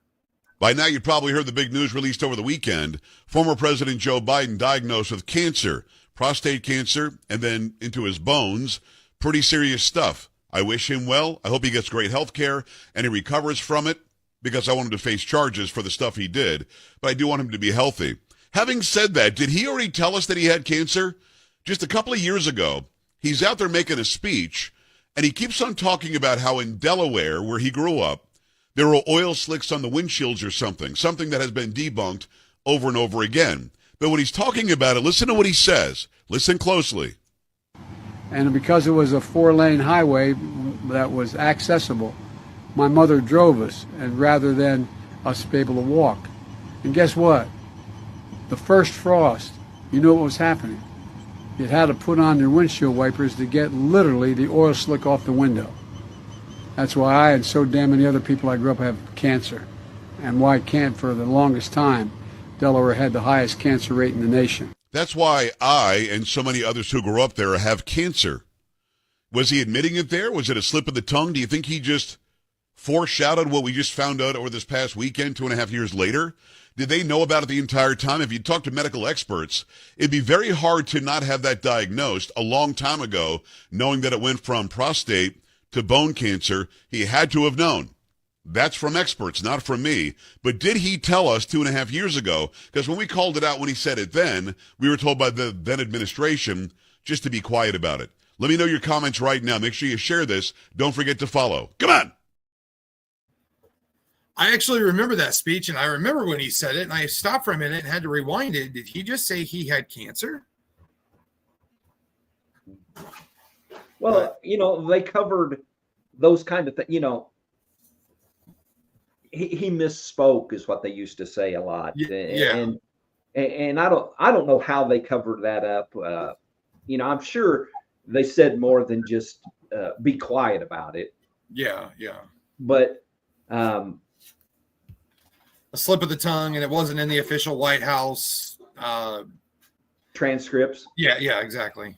By now, you probably heard the big news released over the weekend. Former President Joe Biden diagnosed with cancer, prostate cancer, and then into his bones. Pretty serious stuff. I wish him well. I hope he gets great health care and he recovers from it because I want him to face charges for the stuff he did. But I do want him to be healthy. Having said that, did he already tell us that he had cancer? Just a couple of years ago, he's out there making a speech, and he keeps on talking about how in Delaware, where he grew up, there were oil slicks on the windshields or something that has been debunked over and over again. But when he's talking about it, listen to what he says. Listen closely. And because it was a 4-lane highway that was accessible, my mother drove us, and rather than us be able to walk. And guess what? The first frost, you know what was happening. You had to put on your windshield wipers to get literally the oil slick off the window. That's why I and so damn many other people I grew up have cancer, and why for the longest time, Delaware had the highest cancer rate in the nation. That's why I and so many others who grew up there have cancer. Was he admitting it there? Was it a slip of the tongue? Do you think he just foreshadowed what we just found out over this past weekend, 2.5 years later? Did they know about it the entire time? If you talk to medical experts, it'd be very hard to not have that diagnosed a long time ago, knowing that it went from prostate to bone cancer. He had to have known. That's from experts, not from me. But did he tell us 2.5 years ago? Because when we called it out when he said it then, we were told by the then administration just to be quiet about it. Let me know your comments right now. Make sure you share this. Don't forget to follow. Come on. I actually remember that speech, and I remember when he said it, and I stopped for a minute and had to rewind it. Did he just say he had cancer? Well, they covered those kind of things. He misspoke is what they used to say a lot. Yeah. And I don't know how they covered that up. I'm sure they said more than just be quiet about it. Yeah. But a slip of the tongue, and it wasn't in the official White House transcripts. Yeah, exactly.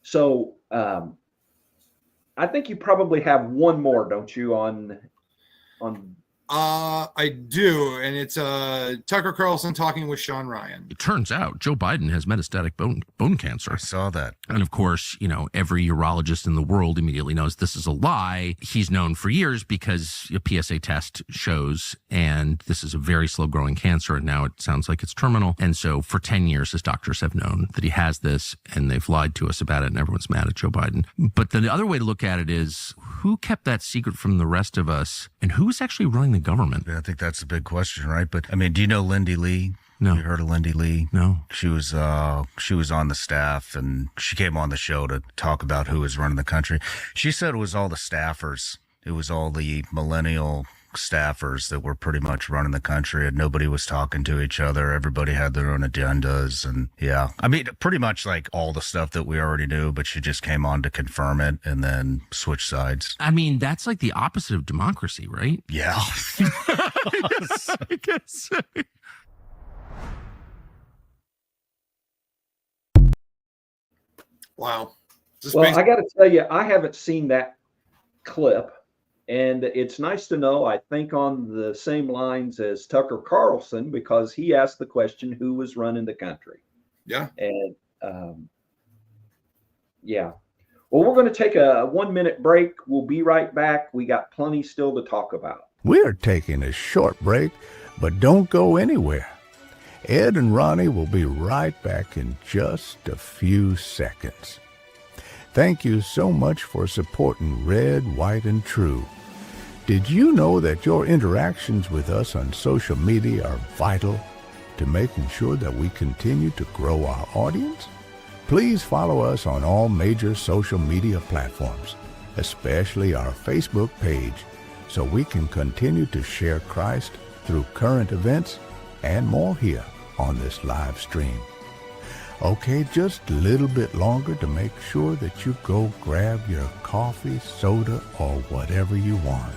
So I think you probably have one more, don't you? On I do, and it's Tucker Carlson talking with Sean Ryan. It turns out Joe Biden has metastatic bone cancer. I saw that. And of course, every urologist in the world immediately knows this is a lie. He's known for years because a PSA test shows, and this is a very slow growing cancer, and now it sounds like it's terminal. And so for 10 years, his doctors have known that he has this, and they've lied to us about it, and everyone's mad at Joe Biden. But the other way to look at it is, who kept that secret from the rest of us, and who's actually running the government? I think that's a big question, right? But I mean, do you know Lindy Lee? No. You heard of Lindy Lee? No. She was on the staff, and she came on the show to talk about who was running the country. She said it was all the staffers. It was all the millennial staffers that were pretty much running the country, and nobody was talking to each other. Everybody had their own agendas, and I mean, pretty much like all the stuff that we already knew, but she just came on to confirm it and then switch sides. I mean, that's like the opposite of democracy, right? Yeah. I guess. Wow. Well, I got to tell you, I haven't seen that clip. And it's nice to know, I think, on the same lines as Tucker Carlson, because he asked the question, who was running the country? Yeah. And yeah. Well, we're going to take a 1-minute break. We'll be right back. We got plenty still to talk about. We're taking a short break, but don't go anywhere. Ed and Ronnie will be right back in just a few seconds. Thank you so much for supporting Red, White, and True. Did you know that your interactions with us on social media are vital to making sure that we continue to grow our audience? Please follow us on all major social media platforms, especially our Facebook page, so we can continue to share Christ through current events and more here on this live stream. Okay, just a little bit longer to make sure that you go grab your coffee, soda, or whatever you want,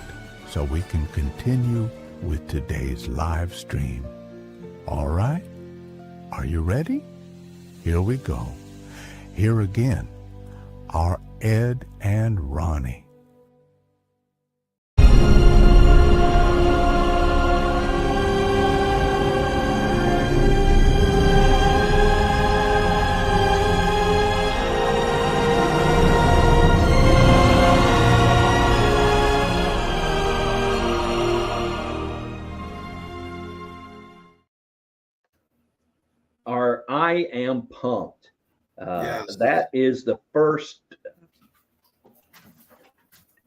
so we can continue with today's live stream. All right? Are you ready? Here we go. Here again, our Ed and Ronnie. I am pumped. Yes. That is the first.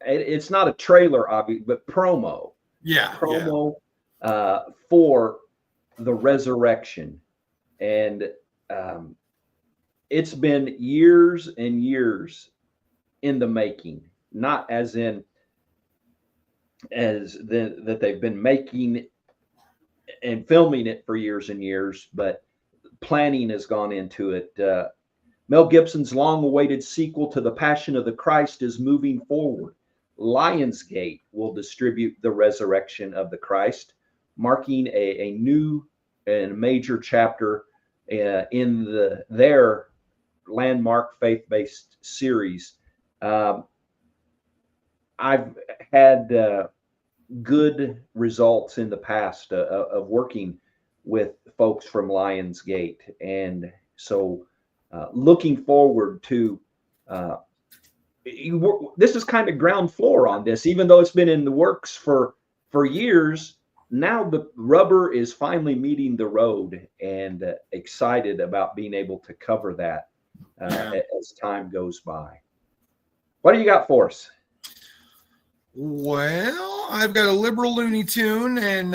It's not a trailer, obviously, but promo. Yeah. Promo for the resurrection, and it's been years and years in the making. Not as in that they've been making and filming it for years and years, but planning has gone into it. Mel Gibson's long-awaited sequel to The Passion of the Christ is moving forward. Lionsgate will distribute The Resurrection of the Christ, marking a new and major chapter in their landmark faith-based series. I've had good results in the past of working with folks from Lionsgate, and so looking forward to this is kind of ground floor on this, even though it's been in the works for years. Now the rubber is finally meeting the road, and excited about being able to cover that as time goes by. What do you got for us? Well, I've got a liberal Looney Tune, and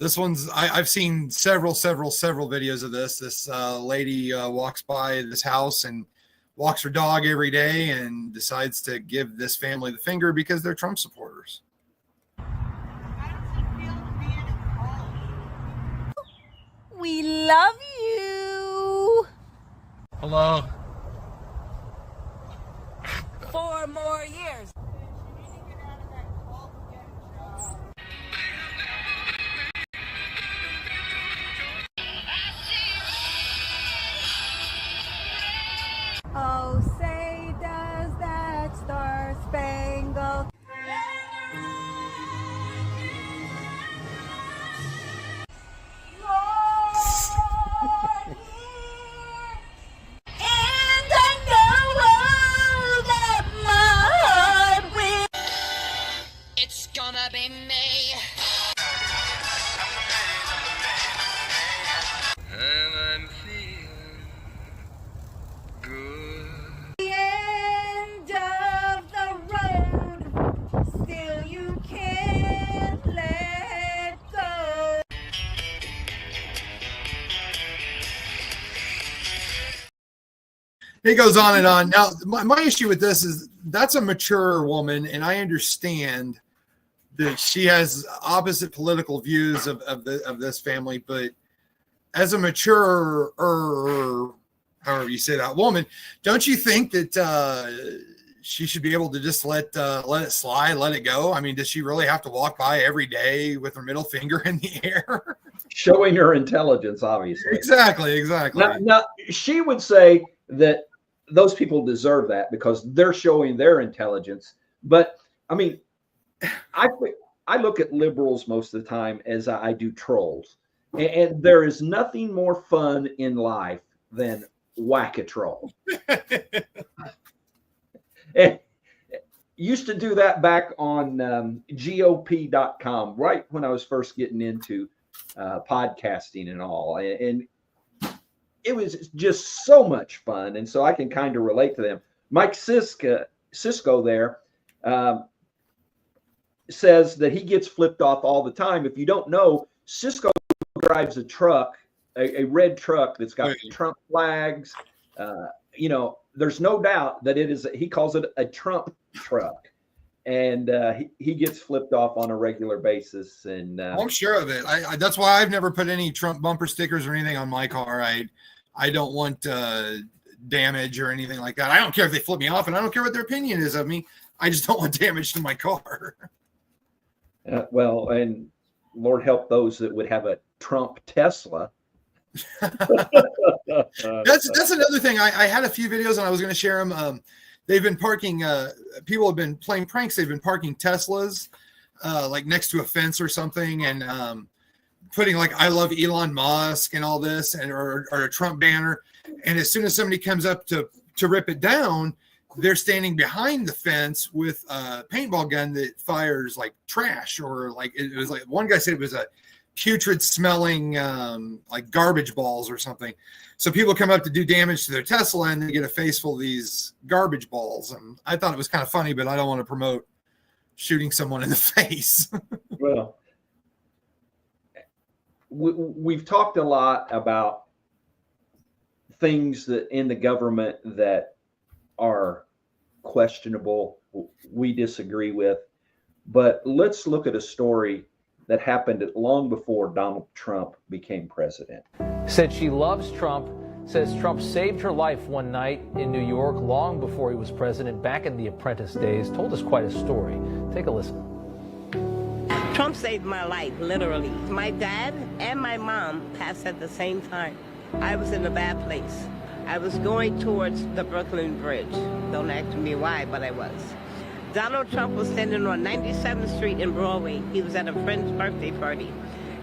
This one's, I've seen several videos of this. This lady walks by this house and walks her dog every day and decides to give this family the finger because they're Trump supporters. We love you. Hello. 4 more years. Oh, say does that star spangled and I know that my heart will. It's gonna be me. And I'm feeling good. The end of the road, still you can't let go. It goes on and on. Now, my issue with this is that's a mature woman, and I understand that she has opposite political views of this family, but as a mature, however you say that, woman, don't you think that she should be able to just let it slide, let it go? I mean, does she really have to walk by every day with her middle finger in the air? Showing her intelligence, obviously. Exactly. Now, she would say that those people deserve that because they're showing their intelligence. But I mean, I look at liberals most of the time as I do trolls. And there is nothing more fun in life than whack a troll. And used to do that back on GOP.com, right when I was first getting into podcasting and all. And it was just so much fun. And so I can kind of relate to them. Mike Cisco there says that he gets flipped off all the time. If you don't know, Cisco drives a truck, a red truck that's got Trump flags. There's no doubt that it is, he calls it a Trump truck. And he gets flipped off on a regular basis. And I'm sure of it. That's why I've never put any Trump bumper stickers or anything on my car. I don't want damage or anything like that. I don't care if they flip me off, and I don't care what their opinion is of me. I just don't want damage to my car. Well, and Lord help those that would have a Trump Tesla. That's another thing. I had a few videos and I was going to share them. They've been parking. People have been playing pranks. They've been parking Teslas like next to a fence or something, and putting like "I love Elon Musk" and all this, and or a Trump banner. And as soon as somebody comes up to rip it down, they're standing behind the fence with a paintball gun that fires like trash, or like it was like one guy said it was a putrid smelling like garbage balls or something. So people come up to do damage to their Tesla and they get a face full of these garbage balls. And I thought it was kind of funny, but I don't want to promote shooting someone in the face. Well, we've talked a lot about things that in the government that are questionable, we disagree with. But let's look at a story that happened long before Donald Trump became president. Said she loves Trump, says Trump saved her life one night in New York long before he was president, back in the Apprentice days. Told us quite a story. Take a listen. Trump saved my life, literally. My dad and my mom passed at the same time. I was in a bad place. I was going towards the Brooklyn Bridge. Don't ask me why, but I was. Donald Trump was standing on 97th Street in Broadway. He was at a friend's birthday party.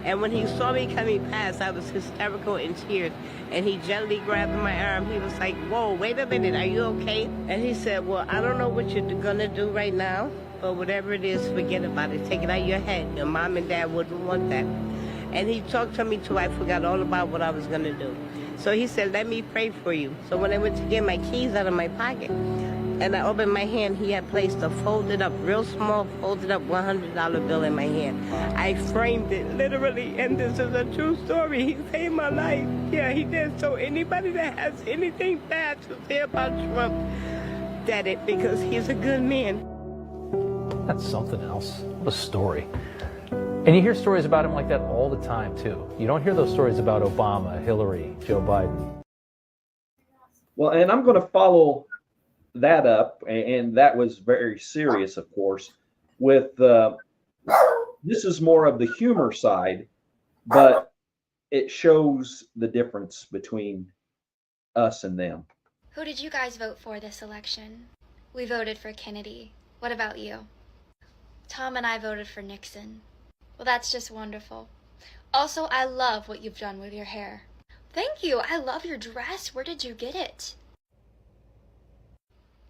And when he saw me coming past, I was hysterical in tears. And he gently grabbed my arm. He was like, whoa, wait a minute, are you okay? And he said, well, I don't know what you're gonna do right now, but whatever it is, forget about it. Take it out of your head. Your mom and dad wouldn't want that. And he talked to me till I forgot all about what I was gonna do. So he said, let me pray for you. So when I went to get my keys out of my pocket, and I opened my hand, he had placed a folded up, real small, folded up $100 bill in my hand. I framed it, literally, and this is a true story. He saved my life. Yeah, he did. So anybody that has anything bad to say about Trump, did it, because he's a good man. That's something else. What a story. And you hear stories about him like that all the time, too. You don't hear those stories about Obama, Hillary, Joe Biden. Well, and I'm going to follow that up, and that was very serious, of course, with this is more of the humor side, but it shows the difference between us and them. Who did you guys vote for this election? We voted for Kennedy. What about you? Tom and I voted for Nixon. Well, that's just wonderful. Also, I love what you've done with your hair. Thank you. I love your dress. Where did you get it?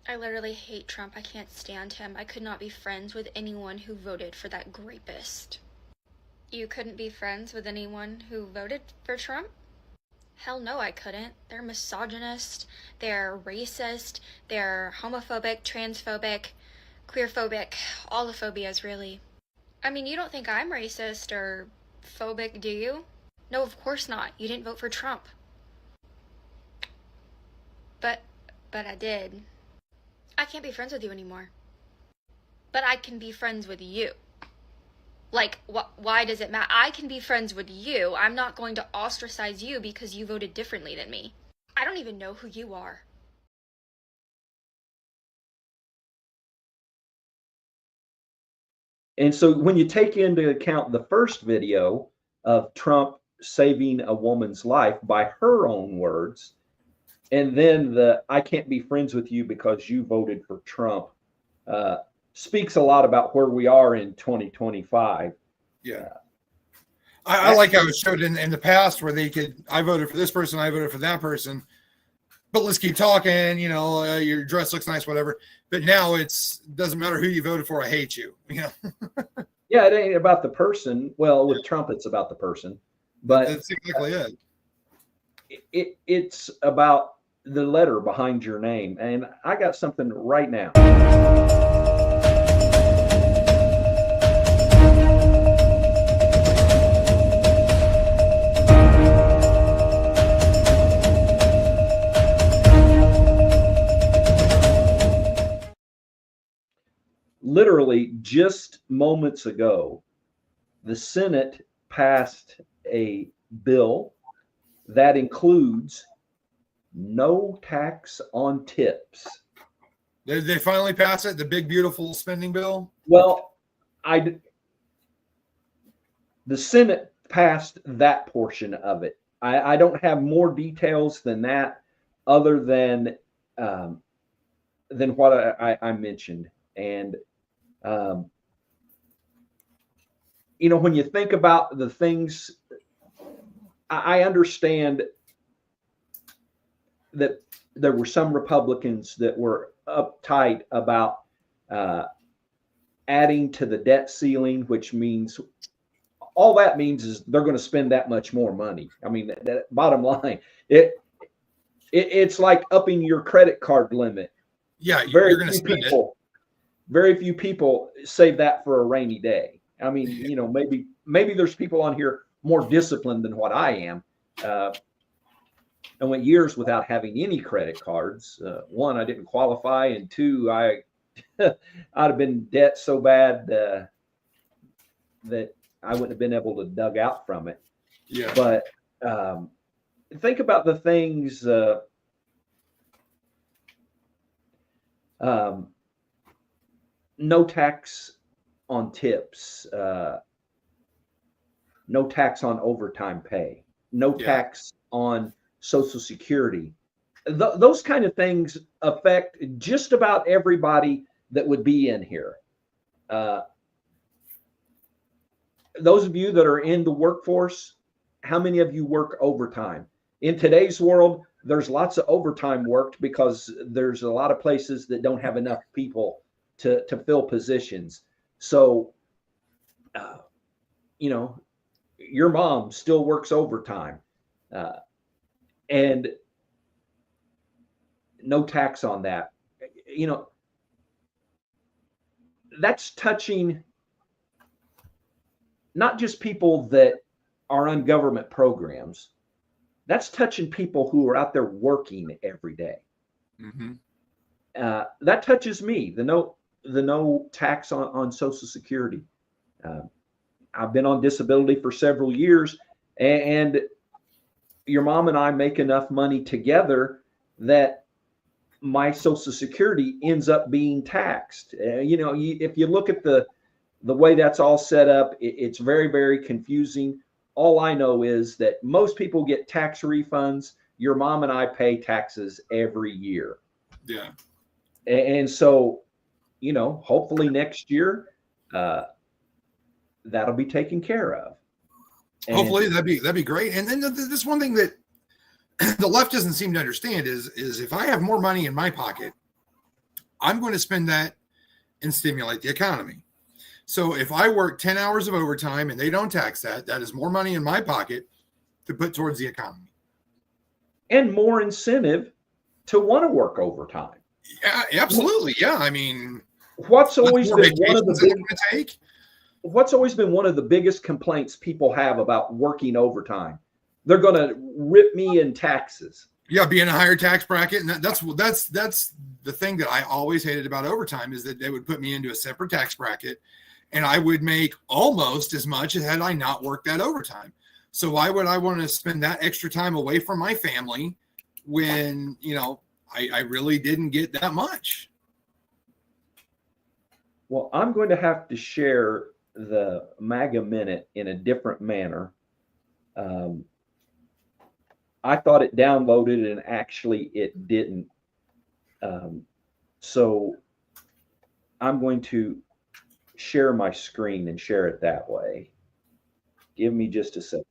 I literally hate Trump. I can't stand him. I could not be friends with anyone who voted for that rapist. You couldn't be friends with anyone who voted for Trump? Hell no, I couldn't. They're misogynist, they're racist, they're homophobic, transphobic, queerphobic, all the phobias, really. I mean, you don't think I'm racist or phobic, do you? No, of course not. You didn't vote for Trump. But I did. I can't be friends with you anymore. But I can be friends with you. Like, why does it matter? I can be friends with you. I'm not going to ostracize you because you voted differently than me. I don't even know who you are. And so when you take into account the first video of Trump saving a woman's life by her own words, and then the I can't be friends with you because you voted for Trump, speaks a lot about where we are in 2025. Yeah. I like how it showed in the past where I voted for this person, I voted for that person, but let's keep talking, your dress looks nice, whatever. But now doesn't matter who you voted for, I hate you. Yeah, it ain't about the person. Well, with Trump, it's about the person. But that's exactly it. It's about the letter behind your name. And I got something right now. Literally just moments ago, the Senate passed a bill that includes no tax on tips. Did they finally pass it? The big, beautiful spending bill? Well, the Senate passed that portion of it. I don't have more details than that, other than what I mentioned. And when you think about the things, I understand that there were some Republicans that were uptight about adding to the debt ceiling, which means all that means is they're going to spend that much more money. I mean, that bottom line, it's like upping your credit card limit. Yeah, you're going to spend it. Very few people save that for a rainy day. I mean, maybe there's people on here more disciplined than what I am. I went years without having any credit cards. One, I didn't qualify, and two, I'd have been in debt so bad that I wouldn't have been able to dug out from it. Yeah. But think about the things. No tax on tips, no tax on overtime pay, no tax on Social Security. Those kind of things affect just about everybody that would be in here. Those of you that are in the workforce, how many of you work overtime? In today's world, there's lots of overtime worked because there's a lot of places that don't have enough people to fill positions. So, your mom still works overtime, and no tax on that. you know, that's touching not just people that are on government programs. That's touching people who are out there working every day. Mm-hmm. That touches me. The no tax on Social Security. I've been on disability for several years, and your mom and I make enough money together that my Social Security ends up being taxed. If you look at the way that's all set up, it's very, very confusing. All I know is that most people get tax refunds. Your mom and I pay taxes every year. Yeah. And so, hopefully next year, that'll be taken care of. And hopefully that'd be great. And then this one thing that the left doesn't seem to understand is if I have more money in my pocket, I'm going to spend that and stimulate the economy. So if I work 10 hours of overtime and they don't tax that, that is more money in my pocket to put towards the economy. And more incentive to want to work overtime. Yeah, absolutely. Yeah. I mean, what's always been one of the biggest complaints people have about working overtime? They're going to rip me in taxes. Yeah, be in a higher tax bracket. And that's the thing that I always hated about overtime is that they would put me into a separate tax bracket and I would make almost as much as had I not worked that overtime. So why would I want to spend that extra time away from my family when, I really didn't get that much? Well, I'm going to have to share the MAGA Minute in a different manner. I thought it downloaded and actually it didn't. So I'm going to share my screen and share it that way. Give me just a second.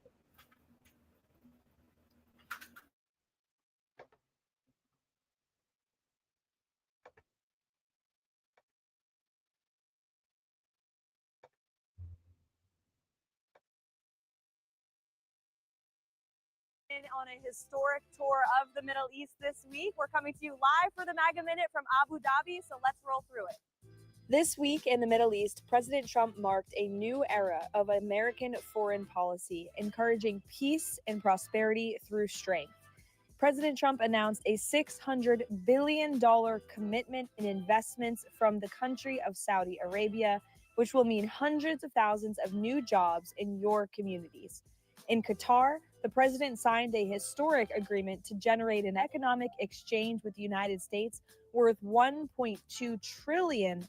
On a historic tour of the Middle East this week. We're coming to you live for the MAGA Minute from Abu Dhabi, so let's roll through it. This week in the Middle East, President Trump marked a new era of American foreign policy, encouraging peace and prosperity through strength. President Trump announced a $600 billion commitment in investments from the country of Saudi Arabia, which will mean hundreds of thousands of new jobs in your communities. In Qatar, the president signed a historic agreement to generate an economic exchange with the United States worth $1.2 trillion.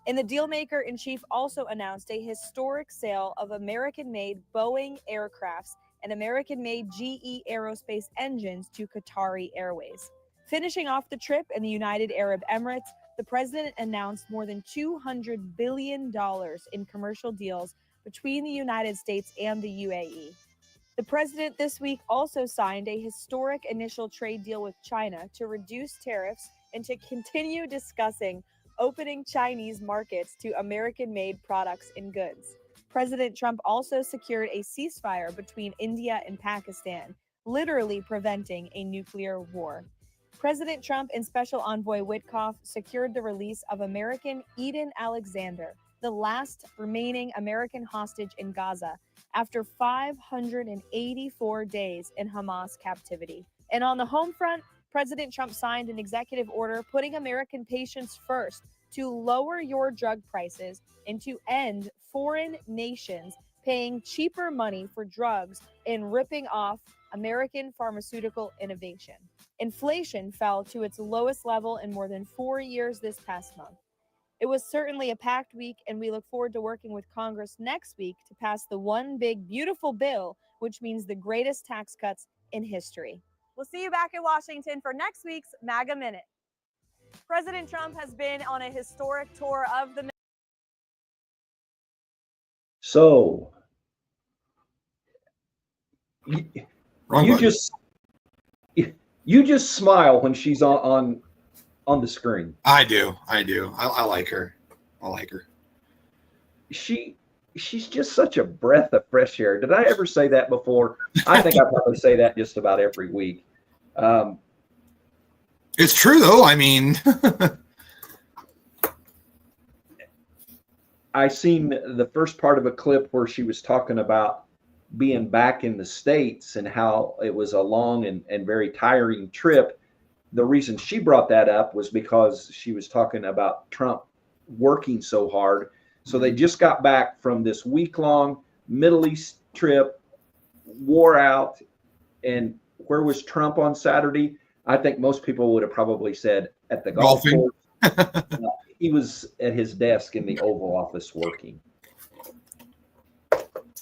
And the dealmaker-in-chief also announced a historic sale of American-made Boeing aircrafts and American-made GE Aerospace engines to Qatari Airways. Finishing off the trip in the United Arab Emirates, the president announced more than $200 billion in commercial deals between the United States and the UAE. The president this week also signed a historic initial trade deal with China to reduce tariffs and to continue discussing opening Chinese markets to American-made products and goods. President Trump also secured a ceasefire between India and Pakistan, literally preventing a nuclear war. President Trump and Special Envoy Witkoff secured the release of American Eden Alexander, the last remaining American hostage in Gaza, after 584 days in Hamas captivity. And on the home front, President Trump signed an executive order putting American patients first to lower your drug prices and to end foreign nations paying cheaper money for drugs and ripping off American pharmaceutical innovation. Inflation fell to its lowest level in more than 4 years this past month. It was certainly a packed week, and we look forward to working with Congress next week to pass the one big, beautiful bill, which means the greatest tax cuts in history. We'll see you back in Washington for next week's MAGA Minute. President Trump has been on a historic tour of the... So, you just smile when she's on the screen. I do. I like her. I like her. She's just such a breath of fresh air. Did I ever say that before? I think I probably say that just about every week. It's true, though. I mean, I seen the first part of a clip where she was talking about being back in the States and how it was a long and very tiring trip. The reason she brought that up was because she was talking about Trump working so hard. So they just got back from this week-long Middle East trip, wore out, and where was Trump on Saturday? I think most people would have probably said at the golf Golfing. course. He was at his desk in the Oval Office working.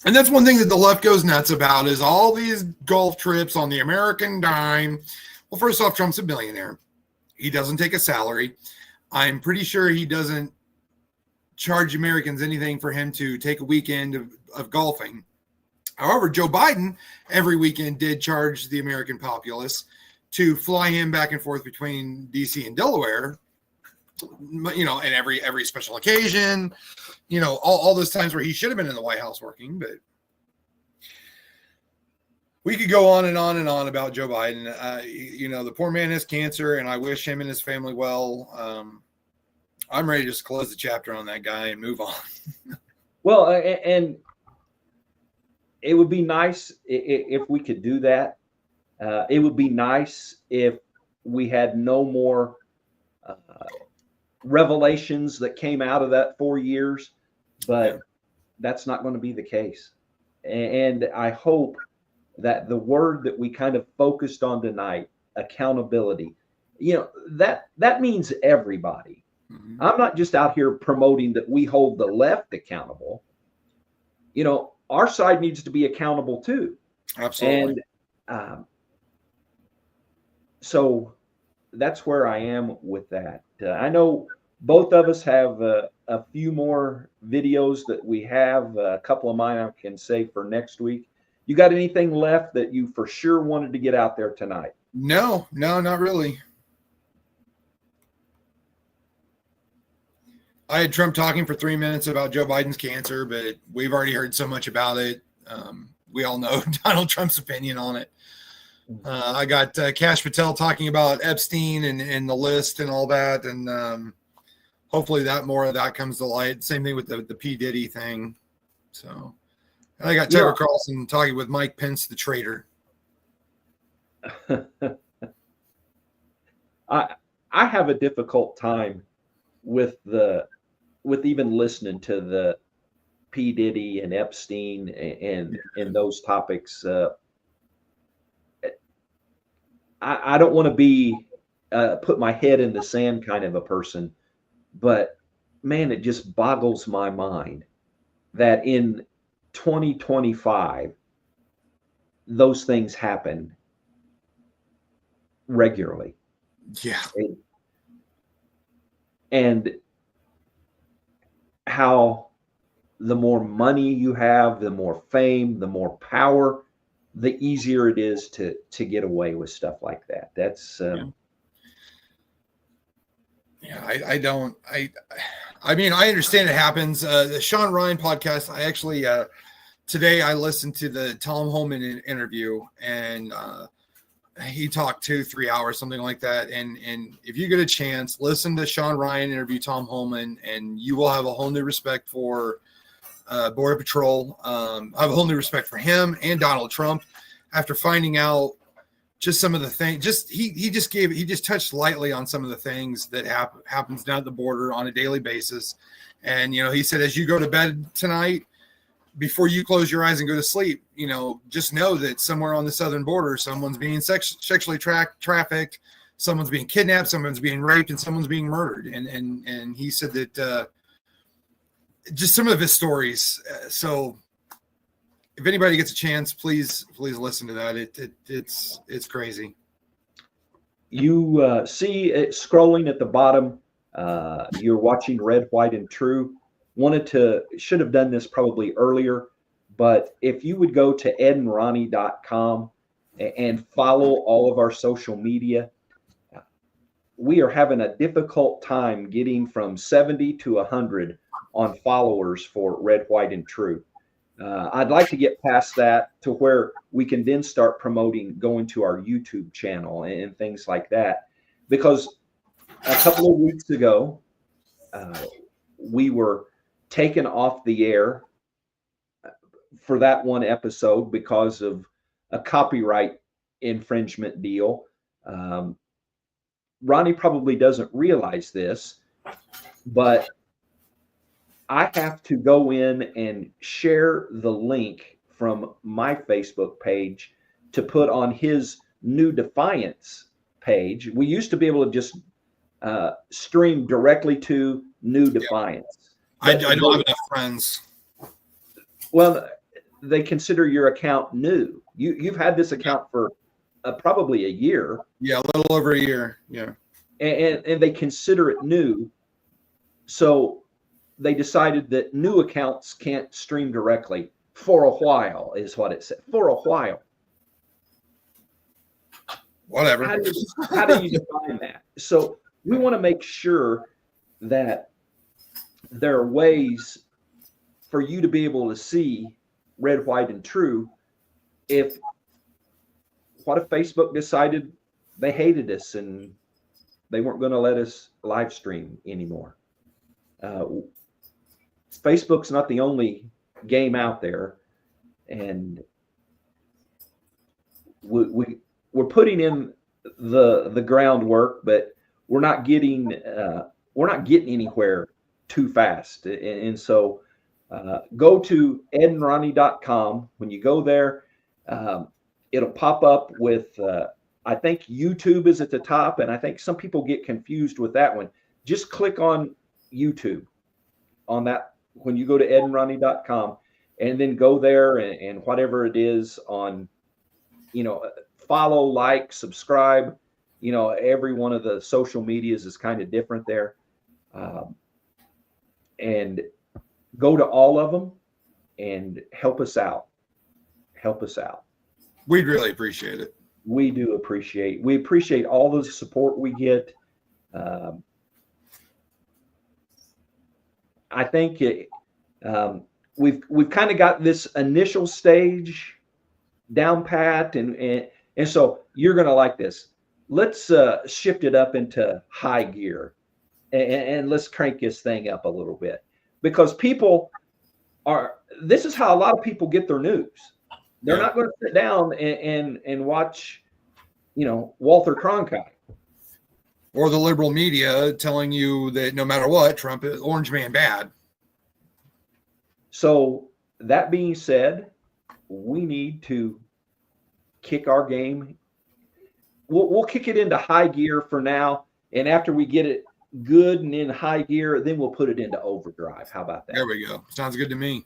And that's one thing that the left goes nuts about is all these golf trips on the American dime. Well, first off, Trump's a billionaire. He doesn't take a salary. I'm pretty sure he doesn't charge Americans anything for him to take a weekend of golfing. However, Joe Biden every weekend did charge the American populace to fly him back and forth between DC and Delaware, you know, and every special occasion, you know, all those times where he should have been in the White House working. But we could go on and on and on about Joe Biden. You know, the poor man has cancer, and I wish him and his family well. I'm ready to just close the chapter on that guy and move on. Well, and it would be nice if we could do that. It would be nice if we had no more revelations that came out of that 4 years, but that's not going to be the case. And I hope that the word that we kind of focused on tonight, accountability, you know, that means everybody. Mm-hmm. I'm not just out here promoting that we hold the left accountable. You know, our side needs to be accountable too. Absolutely. And so that's where I am with that. I know both of us have a few more videos that we have. A couple of mine I can save for next week. You got anything left that you for sure wanted to get out there tonight? No, not really. I had Trump talking for 3 minutes about Joe Biden's cancer, but we've already heard so much about it. We all know Donald Trump's opinion on it. I got Kash Patel talking about Epstein and the list and all that. And hopefully more of that comes to light. Same thing with the P. Diddy thing. So and I got Tucker Carlson talking with Mike Pence, the traitor. I have a difficult time with even listening to the P. Diddy and Epstein and those topics. I don't want to be put my head in the sand kind of a person, but man, it just boggles my mind that in 2025 those things happen regularly. Yeah. And how the more money you have, the more fame, the more power, the easier it is to get away with stuff like that. That's I mean, I understand it happens. The Sean Ryan podcast, I actually today I listened to the Tom Homan interview, and he talked 2-3 hours, something like that. And if you get a chance, listen to Sean Ryan interview Tom Homan, and you will have a whole new respect for Border Patrol. I have a whole new respect for him and Donald Trump after finding out just some of the things. He just touched lightly on some of the things that happens down at the border on a daily basis. And, you know, he said, as you go to bed tonight, before you close your eyes and go to sleep, you know, just know that somewhere on the southern border, someone's being sexually trafficked, someone's being kidnapped, someone's being raped, and someone's being murdered. And he said that just some of his stories. So if anybody gets a chance, please listen to that. It's crazy. You see it scrolling at the bottom. You're watching Red, White, and True. Should have done this probably earlier, but if you would go to edandronnie.com and follow all of our social media, we are having a difficult time getting from 70 to 100 on followers for Red, White, and True. I'd like to get past that to where we can then start promoting going to our YouTube channel and things like that. because a couple of weeks ago, we were taken off the air for that one episode because of a copyright infringement deal. Ronnie probably doesn't realize this, but I have to go in and share the link from my Facebook page to put on his New Defiance page. We used to be able to just stream directly to New Defiance. I don't have enough friends. Well, they consider your account new. You've had this account for probably a year. Yeah, a little over a year. Yeah. And they consider it new. So they decided that new accounts can't stream directly for a while, is what it said. For a while. Whatever. How do you define that? So we want to make sure that there are ways for you to be able to see Red, White, and True. What if Facebook decided they hated us and they weren't going to let us live stream anymore? Facebook's not the only game out there, and we're putting in the groundwork, but we're not getting anywhere too fast. And so go to edandronnie.com. When you go there, it'll pop up with I think YouTube is at the top, and I think some people get confused with that one. Just click on YouTube on that when you go to edandronnie.com, and then go there and whatever it is on, follow, like, subscribe. Every one of the social medias is kind of different there. And go to all of them and help us out. Help us out. We'd really appreciate it. We appreciate all the support we get. I think we've kind of got this initial stage down pat, and so you're going to like this. Let's shift it up into high gear, and let's crank this thing up a little bit, because this is how a lot of people get their news. They're not going to sit down and watch, Walter Cronkite. Or the liberal media telling you that no matter what, Trump is orange man bad. So that being said, we need to kick our game. We'll kick it into high gear for now. And after we get it good and in high gear, then we'll put it into overdrive. How about that? There we go. Sounds good to me.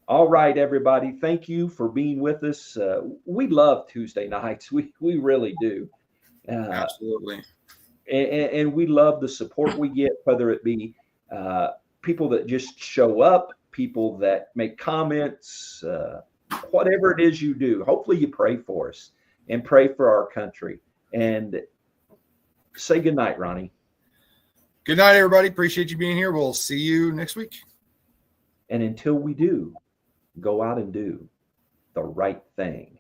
All right, everybody. Thank you for being with us. We love Tuesday nights. We really do. Absolutely. And we love the support we get, whether it be people that just show up, people that make comments, whatever it is you do. Hopefully you pray for us and pray for our country. And say good night, Ronnie. Good night, everybody. Appreciate you being here. We'll see you next week. And until we do, go out and do the right thing.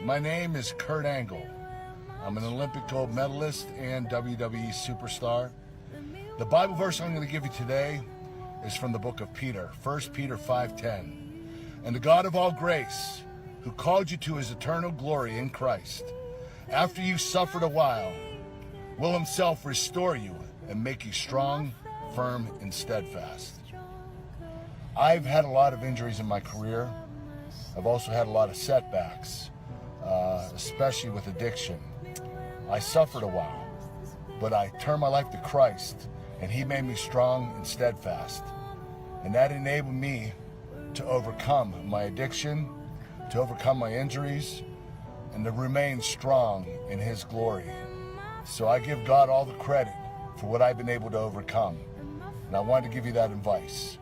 My name is Kurt Angle. I'm an Olympic gold medalist and WWE superstar. The Bible verse I'm going to give you today is from the book of Peter, 1 Peter 5:10. And the God of all grace, who called you to his eternal glory in Christ, after you suffered a while, will himself restore you and make you strong, firm, and steadfast. I've had a lot of injuries in my career. I've also had a lot of setbacks, especially with addiction. I suffered a while, but I turned my life to Christ, and he made me strong and steadfast. And that enabled me to overcome my addiction, to overcome my injuries, and to remain strong in his glory. So I give God all the credit for what I've been able to overcome. And I wanted to give you that advice.